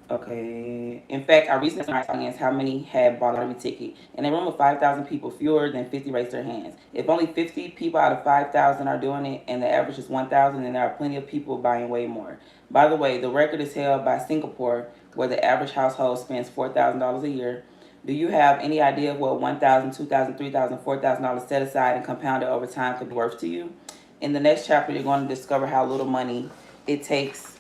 Okay. In fact, I recently asked audience how many had bought a lottery ticket. In a room of 5,000 people, fewer than 50 raised their hands. If only 50 people out of 5,000 are doing it, and the average is 1,000, then there are plenty of people buying way more. By the way, the record is held by Singapore, where the average household spends $4,000 a year. Do you have any idea of what $1,000, $2,000, $3,000, $4,000 set aside and compounded over time could be worth to you? In the next chapter, you're going to discover how little money it takes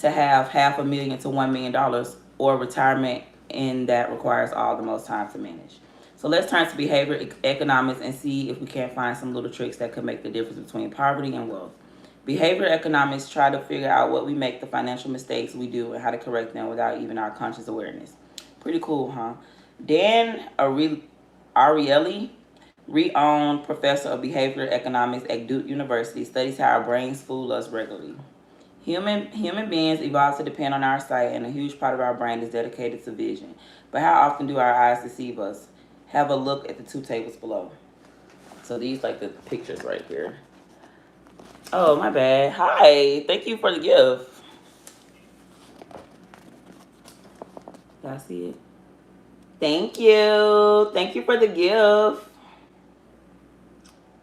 to have $500,000 to $1 million, or retirement, and that requires all the most time to manage. So let's turn to behavior economics and see if we can't find some little tricks that could make the difference between poverty and wealth. Behavior economics try to figure out what we make the financial mistakes we do and how to correct them without even our conscious awareness. Pretty cool, huh? Dan Ariely, renowned professor of behavior economics at Duke University, studies how our brains fool us regularly. Human beings evolved to depend on our sight, and a huge part of our brain is dedicated to vision. But how often do our eyes deceive us? Have a look at the two tables below. So these like the pictures right here. Oh, my bad. Hi. Thank you for the gift. Y'all see it? Thank you. Thank you for the gift.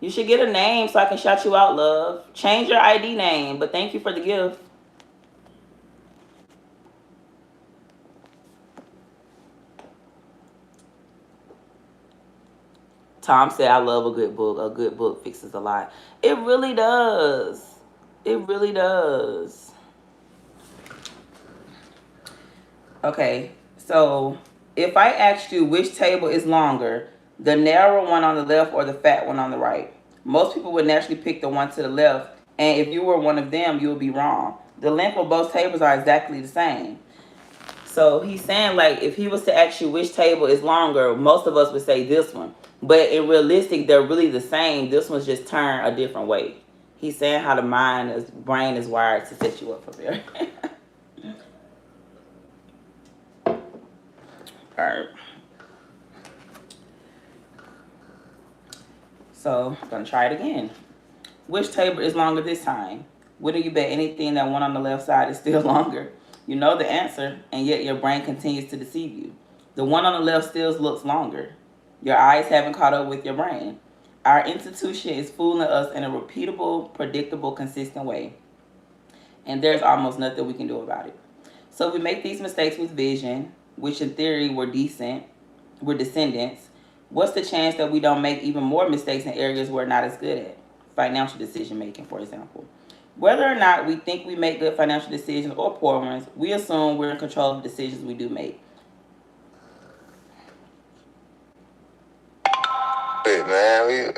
You should get a name so I can shout you out, love. Change your ID name, but thank you for the gift. Tom said, I love a good book. A good book fixes a lot. It really does. It really does. Okay, so if I asked you which table is longer, the narrow one on the left or the fat one on the right, most people would naturally pick the one to the left, and if you were one of them, you would be wrong. The length of both tables are exactly the same. So he's saying, like, if he was to ask you which table is longer, most of us would say this one. But in realistic, they're really the same. This one's just turned a different way. He's saying how the brain is wired to set you up for there. All right. So I'm going to try it again. Which table is longer this time? Wouldn't you bet anything that one on the left side is still longer? You know the answer, and yet your brain continues to deceive you. The one on the left still looks longer. Your eyes haven't caught up with your brain. Our institution is fooling us in a repeatable, predictable, consistent way. And there's almost nothing we can do about it. So if we make these mistakes with vision, which in theory we're descendants, what's the chance that we don't make even more mistakes in areas we're not as good at? Financial decision making, for example. Whether or not we think we make good financial decisions or poor ones, we assume we're in control of the decisions we do make. Hey, man.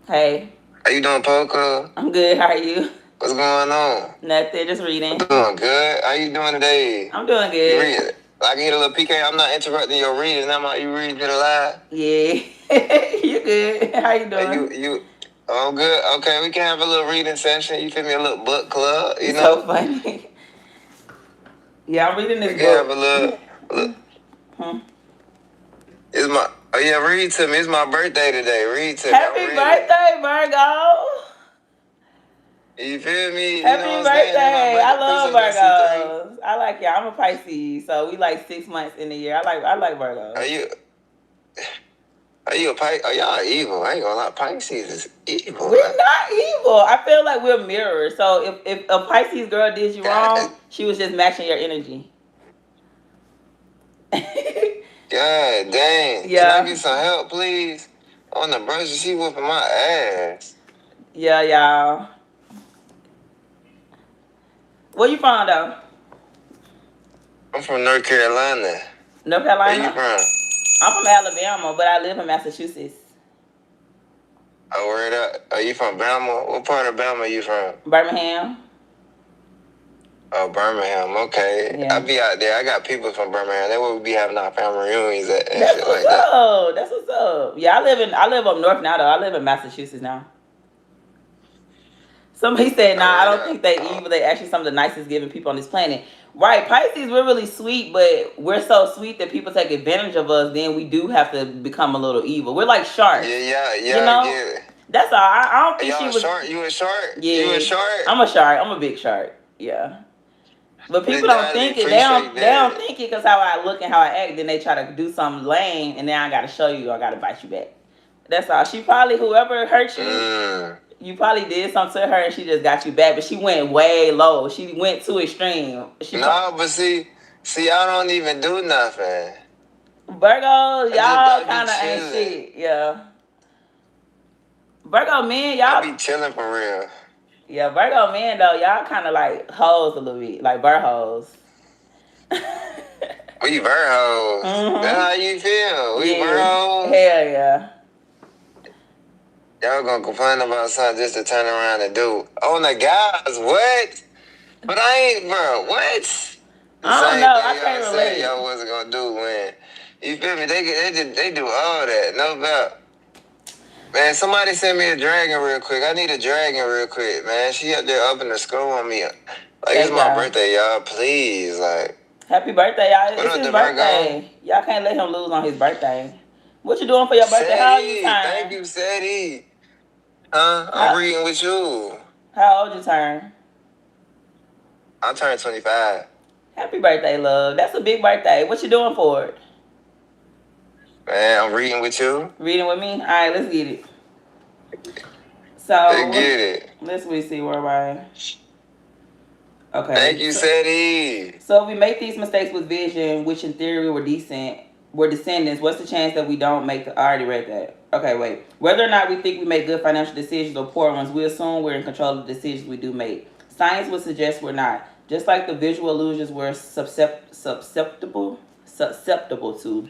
Hey. How you doing, Poker? I'm good. How are you? What's going on? Nothing. Just reading. I'm doing good. How you doing today? I'm doing good. You read? I can get a little PK. I'm not interrupting your reading. I'm not you reading it live. Yeah. You good? How you doing? I'm good. Okay, we can have a little reading session. You feel me? A little book club. You know. So funny. Yeah, I'm reading this book. We can have a little. It's my. Oh yeah, read to me. It's my birthday today. Read to me. Happy birthday, Virgo. You feel me? You know Happy what I'm saying? It's my birthday! I birthday. love Appreciate that C3. Virgos. I like y'all. I'm a Pisces, so we like 6 months in the year. I like Virgos. Are you a Pisces? Oh, y'all evil. I ain't gonna lie. Pisces is evil. We're not evil. I feel like we're mirrors. So if a Pisces girl did you wrong, she was just matching your energy. God dang. Yeah. Can I get some help, please? On the brush, she whooping my ass. Yeah, y'all. Where you from, though? I'm from North Carolina. North Carolina? Where you from? I'm from Alabama, but I live in Massachusetts. Oh, word up. Are you from Bama? What part of Bama are you from? Birmingham. Oh, Birmingham. Okay. Yeah. I be out there. I got people from Birmingham. That's where we be having our family reunions at and That's shit what's like that. up. That's what's up. Yeah, I live up north now though. I live in Massachusetts now. Somebody said, nah, I don't think they evil. They actually some of the nicest giving people on this planet. Right, Pisces, we're really sweet, but we're so sweet that people take advantage of us. Then we do have to become a little evil. We're like sharks. Yeah, you know? I get it. That's all. I don't think Y'all she was. shark? You a shark? Yeah, You a shark? I'm a shark. I'm a big shark. Yeah. But people don't think it. They don't think it because how I look and how I act. Then they try to do something lame, and then I got to show you. I got to bite you back. That's all. She probably whoever hurt you. You probably did something to her, and she just got you back. But she went way low. She went too extreme. But see, I don't even do nothing. Virgo, y'all kind of ain't shit. Yeah. Virgo men, y'all. I be chilling for real. Yeah, Virgo men though, y'all kind of like hoes a little bit, like bird hoes. We bird hoes. Mm-hmm. That's how you feel. We bird hoes. Hell yeah. Y'all gonna complain about something just to turn around and do. Oh my guys, what? But I ain't, bro. What? I don't know. I can't relate. Y'all wasn't gonna do when you feel me? They do all that. No doubt. Man, somebody send me a dragon real quick. I need a dragon real quick, man. She up there up in the school on me. Like, it's my birthday, y'all. Please, like. Happy birthday, y'all. It's his birthday. Y'all can't let him lose on his birthday. What you doing for your birthday? How old you turn? Thank you, Sadie. I'm reading with you. How old you turn? I turned 25. Happy birthday, love. That's a big birthday. What you doing for it? Man, I'm reading with you. Reading with me? All right, let's get it. So, let's get it. Let's see where am I? Okay. Thank you, Sadie. So if we make these mistakes with vision, which in theory we're descendants, what's the chance that we don't make I already read that. Okay, wait. Whether or not we think we make good financial decisions or poor ones, we assume we're in control of the decisions we do make. Science would suggest we're not. Just like the visual illusions we're susceptible to.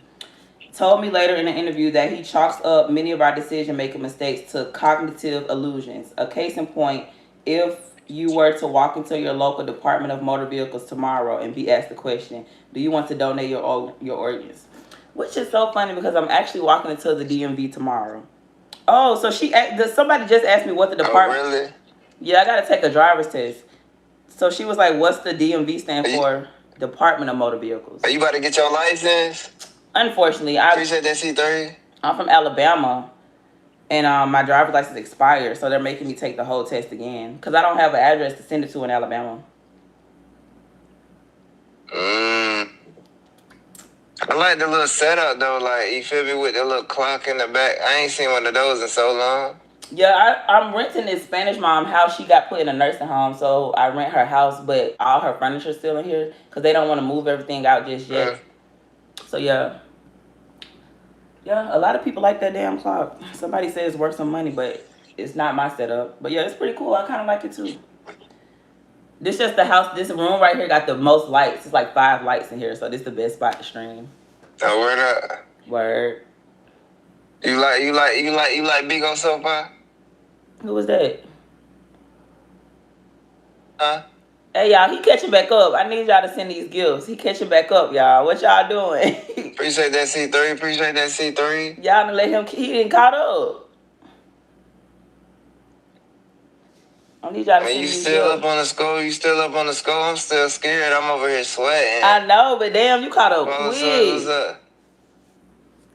Told me later in an interview that he chalks up many of our decision-making mistakes to cognitive illusions. A case in point, if you were to walk into your local Department of Motor Vehicles tomorrow and be asked the question, do you want to donate your organs? Which is so funny because I'm actually walking into the DMV tomorrow. Oh, so somebody just asked me what the department... Oh, really? Yeah, I got to take a driver's test. So she was like, what's the DMV stand for? Department of Motor Vehicles. Are you about to get your license? Unfortunately, appreciate that C3. I'm from Alabama, and my driver's license expired, so they're making me take the whole test again because I don't have an address to send it to in Alabama. I like the little setup though, like you feel me with the little clock in the back. I ain't seen one of those in so long. Yeah, I'm renting this Spanish mom house. She got put in a nursing home, so I rent her house, but all her furniture's still in here because they don't want to move everything out just yet. So yeah, a lot of people like that damn clock. Somebody says it's worth some money, but it's not my setup. But yeah, it's pretty cool. I kind of like it too. This just the house. This room right here got the most lights. It's like 5 lights in here, so this is the best spot to stream. Oh, word up. Word. You like Big O so far? Who was that? Huh? Hey, y'all, he catching back up. I need y'all to send these gifts. He catching back up, y'all. What y'all doing? Appreciate that C3. Appreciate that C3. Y'all done let him, he didn't caught up. I need y'all to send these gifts. You still up on the school? I'm still scared. I'm over here sweating. I know, but damn, you caught up quick. What's up?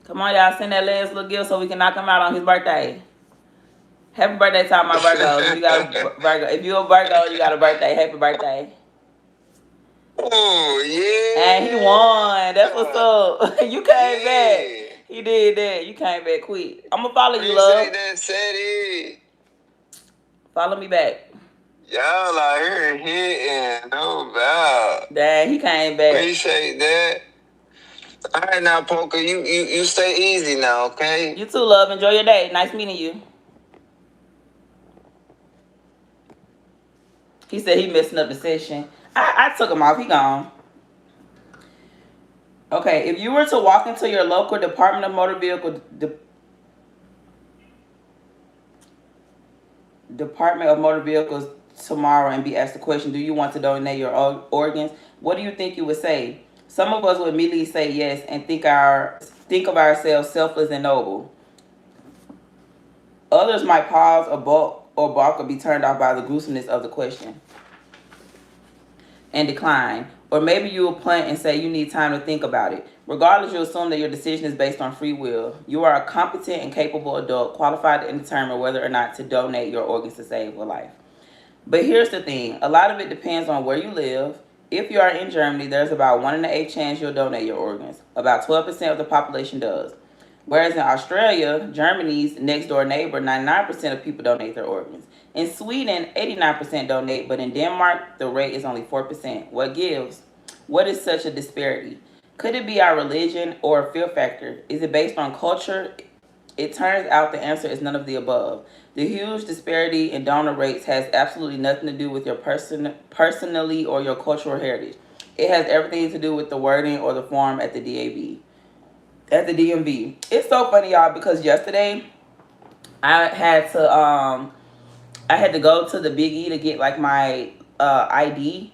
Come on, y'all, send that last little gift so we can knock him out on his birthday. Happy birthday to all my Virgos. If you got a Virgo, if you a Virgo, you got a birthday. Happy birthday. Oh And he won. That's what's yeah. up. You came back. Yeah. He did that. You came back quick. I'm gonna follow you, Appreciate love. that, Sadie. Follow me back. Y'all out here hitting, no doubt. Dang, he came back. Appreciate that. All right, now, Poker, you stay easy now, okay? You too, love. Enjoy your day. Nice meeting you. He said he messing up the session. I took him off. He gone. Okay, if you were to walk into your local Department of Motor Vehicle Department of Motor Vehicles tomorrow and be asked the question, do you want to donate your organs? What do you think you would say? Some of us would immediately say yes and think of ourselves selfless and noble. Others might pause or balk or be turned off by the gruesomeness of the question and decline. Or maybe you will punt and say you need time to think about it. Regardless, you assume that your decision is based on free will. You are a competent and capable adult, qualified to determine whether or not to donate your organs to save a life. But here's the thing. A lot of it depends on where you live. If you are in Germany, there's about 1 in 8 chance you'll donate your organs. About 12% of the population does. Whereas in Australia, Germany's next door neighbor, 99% of people donate their organs. In Sweden, 89% donate, but in Denmark, the rate is only 4%. What gives? What is such a disparity? Could it be our religion or a fear factor? Is it based on culture? It turns out the answer is none of the above. The huge disparity in donor rates has absolutely nothing to do with your personally or your cultural heritage. It has everything to do with the wording or the form at the DMV. It's so funny, y'all, because yesterday I had to go to the Big E to get like my ID,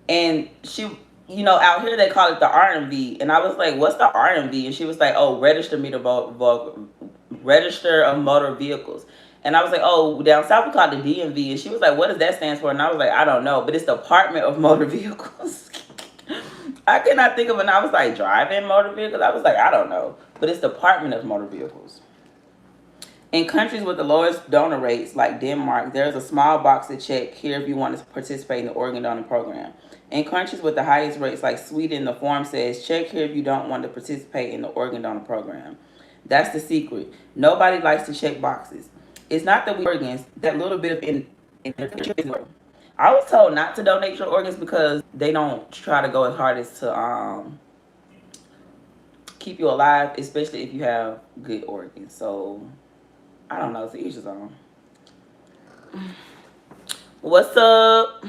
and she, out here they call it the RMV, and I was like, "What's the RMV?" And she was like, "Oh, register me to vote, register of motor vehicles." And I was like, "Oh, down south we call it the DMV," and she was like, "What does that stand for?" And I was like, "I don't know, but it's Department of Motor Vehicles." I could not think of it. And I was like, driving motor vehicles? I was like, I don't know. But it's Department of Motor Vehicles. In countries with the lowest donor rates, like Denmark, there's a small box to check here if you want to participate in the organ donor program. In countries with the highest rates, like Sweden, the form says, check here if you don't want to participate in the organ donor program. That's the secret. Nobody likes to check boxes. It's not that we organs, that little bit of in I was told not to donate your organs because they don't try to go as hard as to keep you alive, especially if you have good organs. So I don't know. It's each his own. What's up?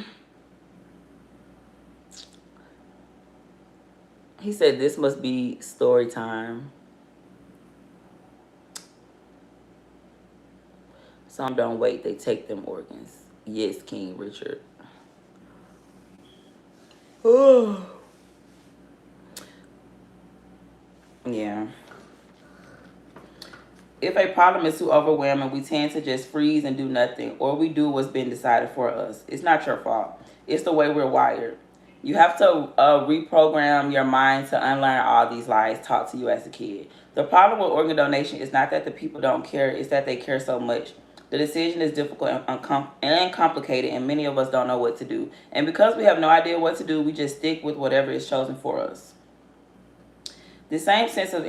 He said this must be story time. Some don't wait, they take them organs. Yes, King Richard. Oh. Yeah. If a problem is too overwhelming, we tend to just freeze and do nothing, or we do what's been decided for us. It's not your fault. It's the way we're wired. You have to reprogram your mind to unlearn all these lies taught to you as a kid. The problem with organ donation is not that the people don't care, it's that they care so much. The decision is difficult and complicated, and many of us don't know what to do. And because we have no idea what to do, we just stick with whatever is chosen for us. The same sense of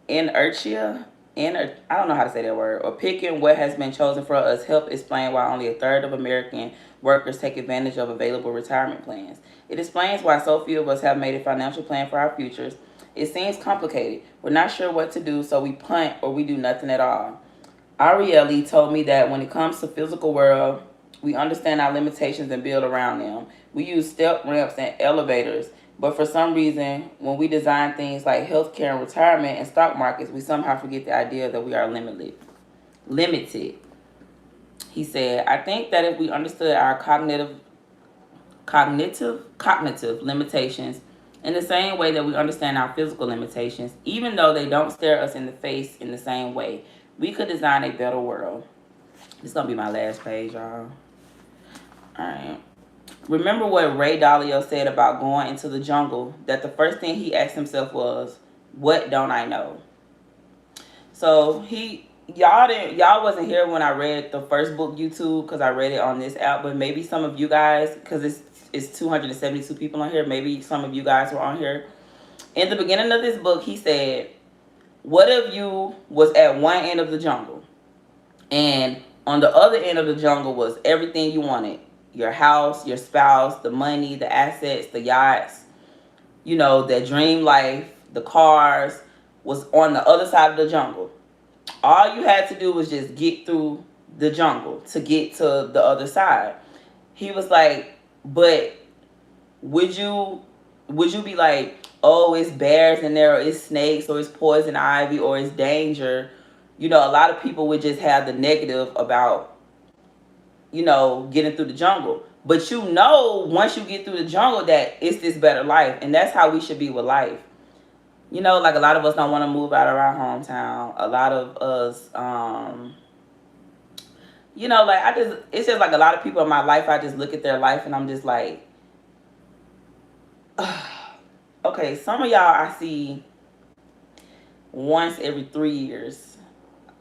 inertia, I don't know how to say that word, or picking what has been chosen for us help explain why only a third of American workers take advantage of available retirement plans. It explains why so few of us have made a financial plan for our futures. It seems complicated. We're not sure what to do, so we punt or we do nothing at all. Ariely told me that when it comes to physical world, we understand our limitations and build around them. We use step ramps and elevators, but for some reason, when we design things like healthcare and retirement and stock markets, we somehow forget the idea that we are limited. He said, I think that if we understood our cognitive limitations in the same way that we understand our physical limitations, even though they don't stare us in the face in the same way, we could design a better world. This is going to be my last page, y'all. All right. Remember what Ray Dalio said about going into the jungle, that the first thing he asked himself was, what don't I know? So he y'all wasn't here when I read the first book YouTube because I read it on this app, but maybe some of you guys, because it's 272 people on here, maybe some of you guys were on here. In the beginning of this book, he said, what if you was at one end of the jungle and on the other end of the jungle was everything you wanted? Your house, your spouse, the money, the assets, the yachts, that dream life, the cars was on the other side of the jungle. All you had to do was just get through the jungle to get to the other side. He was like, but would you be like, oh, it's bears in there, or it's snakes, or it's poison ivy, or it's danger? A lot of people would just have the negative about, getting through the jungle. But once you get through the jungle, that it's this better life. And that's how we should be with life. Like a lot of us don't want to move out of our hometown. A lot of us, like it's just like a lot of people in my life, I just look at their life and I'm just like, okay, some of y'all I see once every 3 years.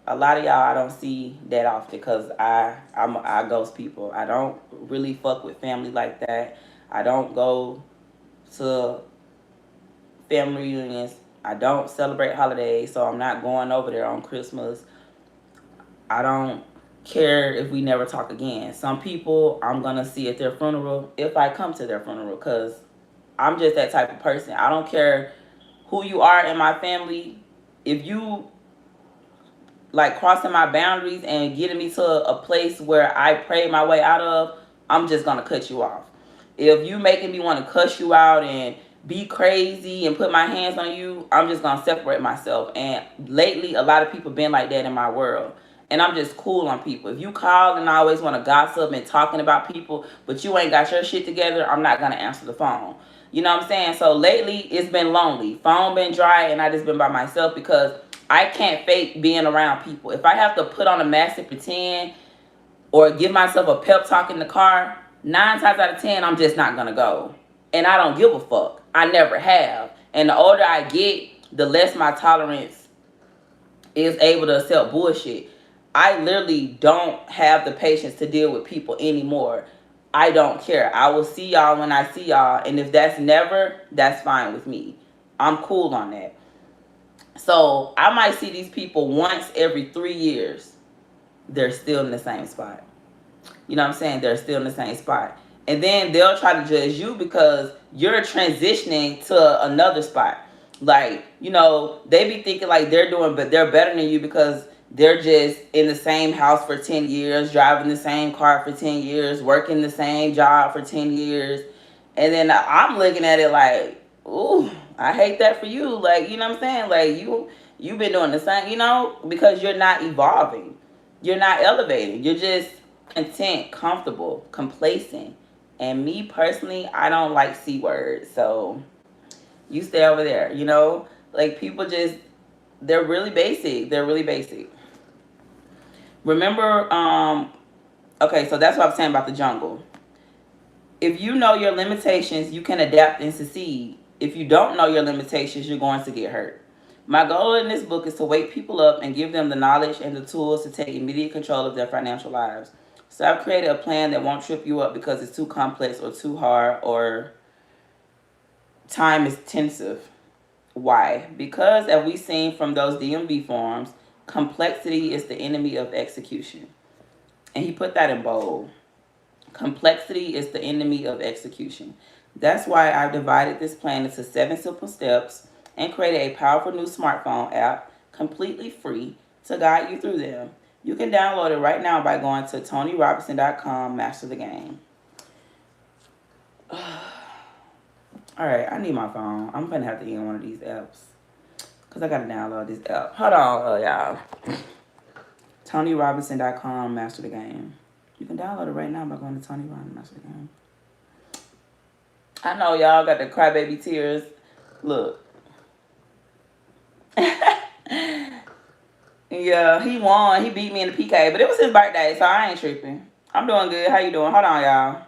A lot of y'all I don't see that often because I ghost people. I don't really fuck with family like that. I don't go to family reunions. I don't celebrate holidays, so I'm not going over there on Christmas. I don't care if we never talk again. Some people I'm gonna see at their funeral if I come to their funeral because I'm just that type of person. I don't care who you are in my family. If you like crossing my boundaries and getting me to a place where I pray my way out of, I'm just gonna cut you off. If you making me want to cuss you out and be crazy and put my hands on you, I'm just gonna separate myself. And lately, a lot of people been like that in my world. And I'm just cool on people. If you call and I always want to gossip and talking about people, but you ain't got your shit together, I'm not gonna answer the phone. You know what I'm saying? So lately, it's been lonely. Phone been dry, and I just been by myself because I can't fake being around people. If I have to put on a mask and pretend or give myself a pep talk in the car, 9 times out of 10, I'm just not gonna go. And I don't give a fuck. I never have. And the older I get, the less my tolerance is able to accept bullshit. I literally don't have the patience to deal with people anymore. I don't care. I will see y'all when I see y'all. And if that's never, that's fine with me. I'm cool on that. So I might see these people once every 3 years. They're still in the same spot. You know what I'm saying? They're still in the same spot. And then they'll try to judge you because you're transitioning to another spot. Like, they be thinking like but they're better than you because they're just in the same house for 10 years, driving the same car for 10 years, working the same job for 10 years. And then I'm looking at it like, ooh, I hate that for you. Like, you know what I'm saying? Like, you've been doing the same, because you're not evolving. You're not elevating. You're just content, comfortable, complacent. And me personally, I don't like C words. So you stay over there, Like people just, they're really basic. They're really basic. Remember, okay, so that's what I'm saying about the jungle. If you know your limitations, you can adapt and succeed. If you don't know your limitations, you're going to get hurt. My goal in this book is to wake people up and give them the knowledge and the tools to take immediate control of their financial lives. So I've created a plan that won't trip you up because it's too complex or too hard or time is intensive. Why? Because as we've seen from those DMV forms, complexity is the enemy of execution. And he put that in bold. Complexity is the enemy of execution. That's why I've divided this plan into 7 simple steps and created a powerful new smartphone app completely free to guide you through them. You can download it right now by going to TonyRobinson.com, master the game. All right, I need my phone. I'm going to have to end one of these apps because I got to download this app. Hold on, y'all. TonyRobinson.com, master the game. You can download it right now by going to Tony Robinson, master the game. I know y'all got the crybaby tears. Look. Yeah, he won. He beat me in the PK, but it was his birthday, so I ain't tripping. I'm doing good. How you doing? Hold on, y'all.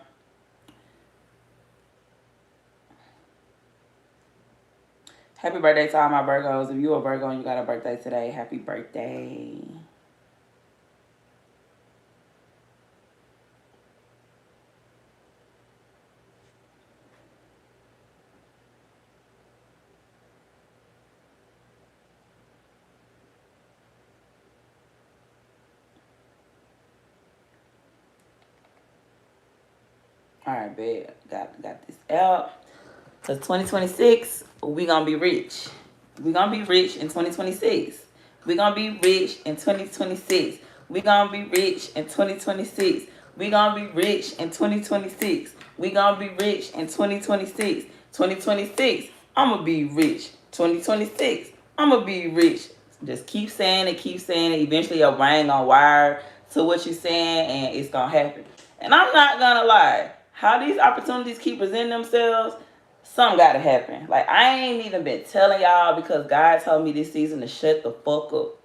Happy birthday to all my Virgos. If you a Virgo and you got a birthday today, happy birthday. All right, babe. Got this out. Cause 2026, we gonna be rich. We gonna be rich in 2026. We gonna be rich in 2026. We gonna be rich in 2026. We gonna be rich in 2026. We gonna be rich in 2026. 2026, I'ma be rich. 2026, I'ma be rich. Just keep saying it, keep saying it. Eventually your brain gonna wire to what you're saying and it's gonna happen. And I'm not gonna lie, how these opportunities keep presenting themselves, something gotta happen. Like, I ain't even been telling y'all because God told me this season to shut the fuck up.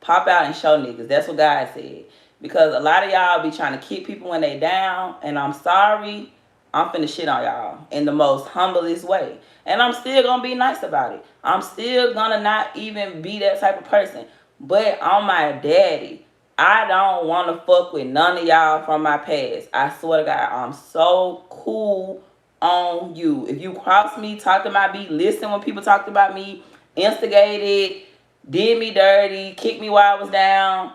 Pop out and show niggas. That's what God said. Because a lot of y'all be trying to keep people when they down, and I'm sorry, I'm finna shit on y'all in the most humblest way. And I'm still gonna be nice about it. I'm still gonna not even be that type of person. But on my daddy, I don't wanna fuck with none of y'all from my past. I swear to God, I'm so cool on you. If you cross me, talked about me, listen when people talked about me, instigated, did me dirty, kicked me while I was down,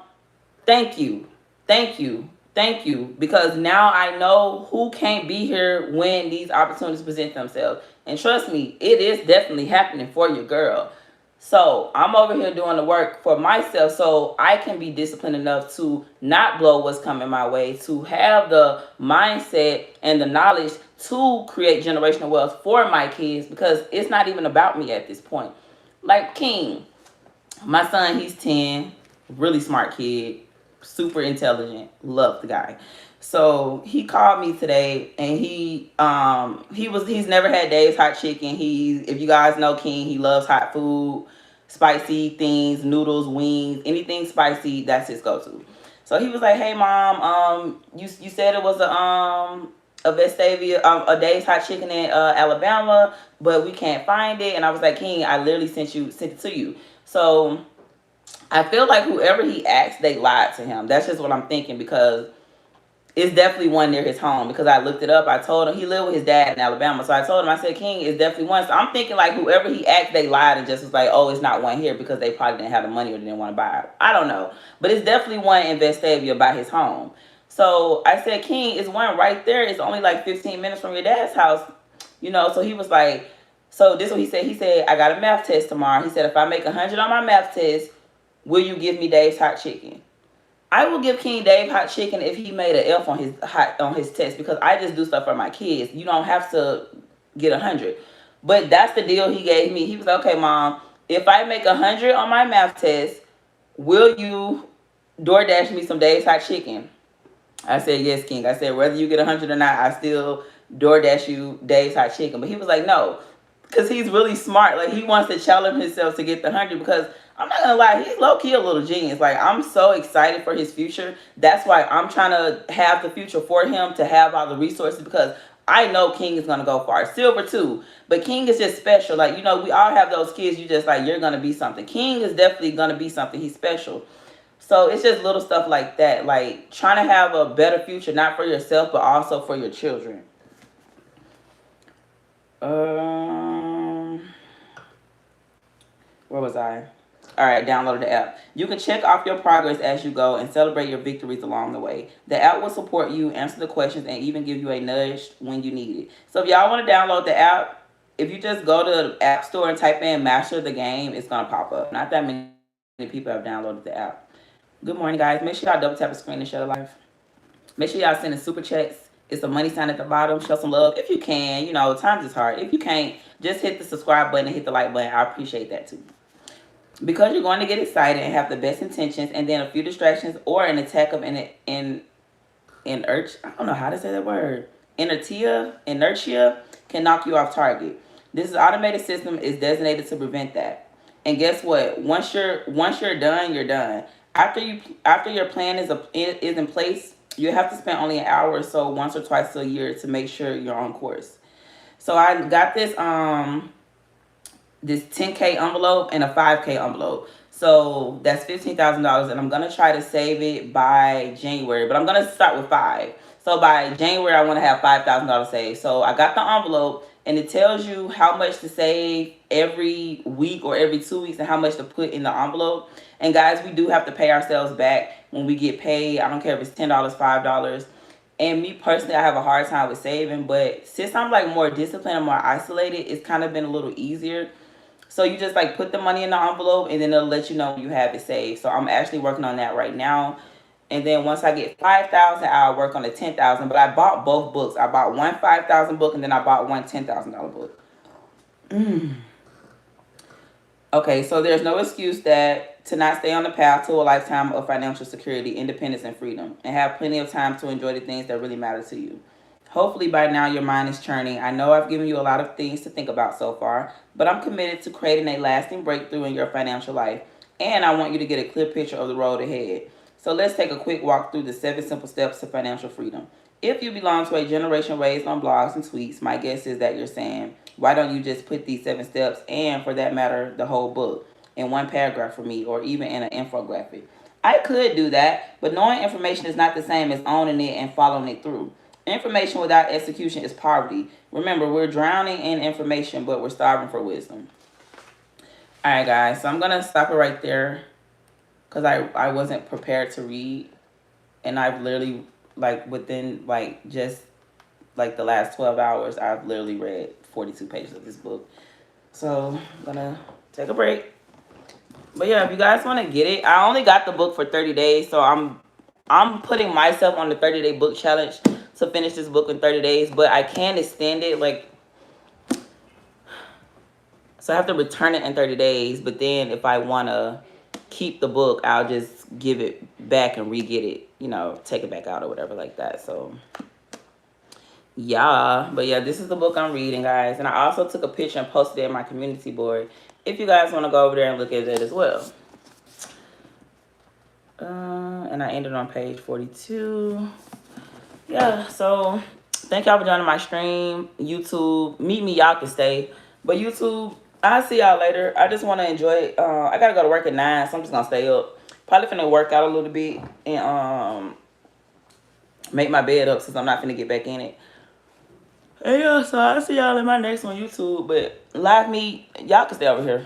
thank you. Thank you. Thank you. Because now I know who can't be here when these opportunities present themselves. And trust me, it is definitely happening for your girl. So I'm over here doing the work for myself so I can be disciplined enough to not blow what's coming my way, to have the mindset and the knowledge to create generational wealth for my kids, because it's not even about me at this point. Like King, my son, he's 10, really smart kid, super intelligent, love the guy. So he called me today and he's never had Dave's hot chicken. If you guys know King, he loves hot food, spicy things, noodles, wings, anything spicy, that's his go-to. So he was like, "Hey mom, you said it was a Vestavia, a Dave's hot chicken in Alabama, but we can't find it." And I was like, "King, I literally sent it to you." So I feel like whoever he asked, they lied to him. That's just what I'm thinking, because it's definitely one near his home, because I looked it up. I told him he lived with his dad in Alabama. So I told him, I said, "King, is definitely one." So I'm thinking like whoever he asked, they lied and just was like, "Oh, it's not one here," because they probably didn't have the money or didn't want to buy it. I don't know. But it's definitely one in Vestavia by his home. So I said, "King, is one right there. It's only like 15 minutes from your dad's house." So he was like, so this is what he said. He said, "I got a math test tomorrow." He said, "If I make 100 on my math test, will you give me Dave's hot chicken?" I will give King Dave hot chicken if he made an F on his test, because I just do stuff for my kids. You don't have to get 100. But that's the deal he gave me. He was like, "Okay, mom, if I make 100 on my math test, will you DoorDash me some Dave's hot chicken?" I said, "Yes, King." I said, "Whether you get 100 or not, I still DoorDash you Dave's hot chicken." But he was like, "No," because he's really smart. Like, he wants to challenge himself to get the 100, because I'm not gonna lie, he's low-key a little genius. Like, I'm so excited for his future. That's why I'm trying to have the future for him, to have all the resources, because I know King is gonna go far. Silver too, but King is just special. Like, we all have those kids, you just like, you're gonna be something. King is definitely gonna be something. He's special. So it's just little stuff like that, like trying to have a better future, not for yourself, but also for your children. Where was I? All right, download the app. You can check off your progress as you go and celebrate your victories along the way. The app will support you, answer the questions, and even give you a nudge when you need it. So if y'all want to download the app, if you just go to the App Store and type in Master the Game, it's going to pop up. Not that many people have downloaded the app. Good morning, guys. Make sure y'all double tap the screen and share the live. Make sure y'all sending super chats. It's a money sign at the bottom. Show some love if you can. Times is hard. If you can't, just hit the subscribe button and hit the like button. I appreciate that too. Because you're going to get excited and have the best intentions, and then a few distractions or an attack of I don't know how to say that word. Inertia can knock you off target. This automated system is designated to prevent that. And guess what? Once you're done, you're done. After your plan is in place, you have to spend only an hour or so once or twice a year to make sure you're on course. So I got this 10K envelope and a 5K envelope. So that's $15,000, and I'm gonna try to save it by January, but I'm gonna start with 5. So by January, I want to have $5,000 saved. So I got the envelope, and it tells you how much to save every week or every 2 weeks, and how much to put in the envelope. And guys, we do have to pay ourselves back when we get paid. I don't care if it's $10, $5. And me personally, I have a hard time with saving, but since I'm like more disciplined and more isolated, it's kind of been a little easier. So you just like put the money in the envelope and then it'll let you know when you have it saved. So I'm actually working on that right now. And then once I get 5,000, I'll work on the 10,000. But I bought both books. I bought one 5,000 book and then I bought one $10,000 book. Okay, so there's no excuse that to not stay on the path to a lifetime of financial security, independence, and freedom, and have plenty of time to enjoy the things that really matter to you. Hopefully, by now, your mind is churning. I know I've given you a lot of things to think about so far, but I'm committed to creating a lasting breakthrough in your financial life, and I want you to get a clear picture of the road ahead. So let's take a quick walk through the 7 simple steps to financial freedom. If you belong to a generation raised on blogs and tweets, my guess is that you're saying, why don't you just put these 7 steps, and for that matter, the whole book, in one paragraph for me, or even in an infographic? I could do that, but knowing information is not the same as owning it and following it through. Information without execution is poverty. Remember, we're drowning in information, but we're starving for wisdom. All right, guys, so I'm going to stop it right there because I wasn't prepared to read. And I've literally, like, within, like, just, like, the last 12 hours, I've literally read 42 pages of this book. So I'm going to take a break. But, yeah, if you guys want to get it, I only got the book for 30 days, so I'm putting myself on the 30-day book challenge to finish this book in 30 days, but I can extend it, like, so I have to return it in 30 days, but then if I want to keep the book, I'll just give it back and re-get it, you know, take it back out or whatever like that. So, yeah, but yeah, this is the book I'm reading, guys, and I also took a picture and posted it in my community board if you guys want to go over there and look at it as well. And I ended on page 42. Yeah, so thank y'all for joining my stream. YouTube, meet me, y'all can stay. But YouTube, I'll see y'all later. I just want to enjoy. I gotta go to work at 9, so I'm just gonna stay up. Probably finna work out a little bit and make my bed up since I'm not finna get back in it. And yeah, so I'll see y'all in my next one, YouTube. But live me, y'all can stay over here.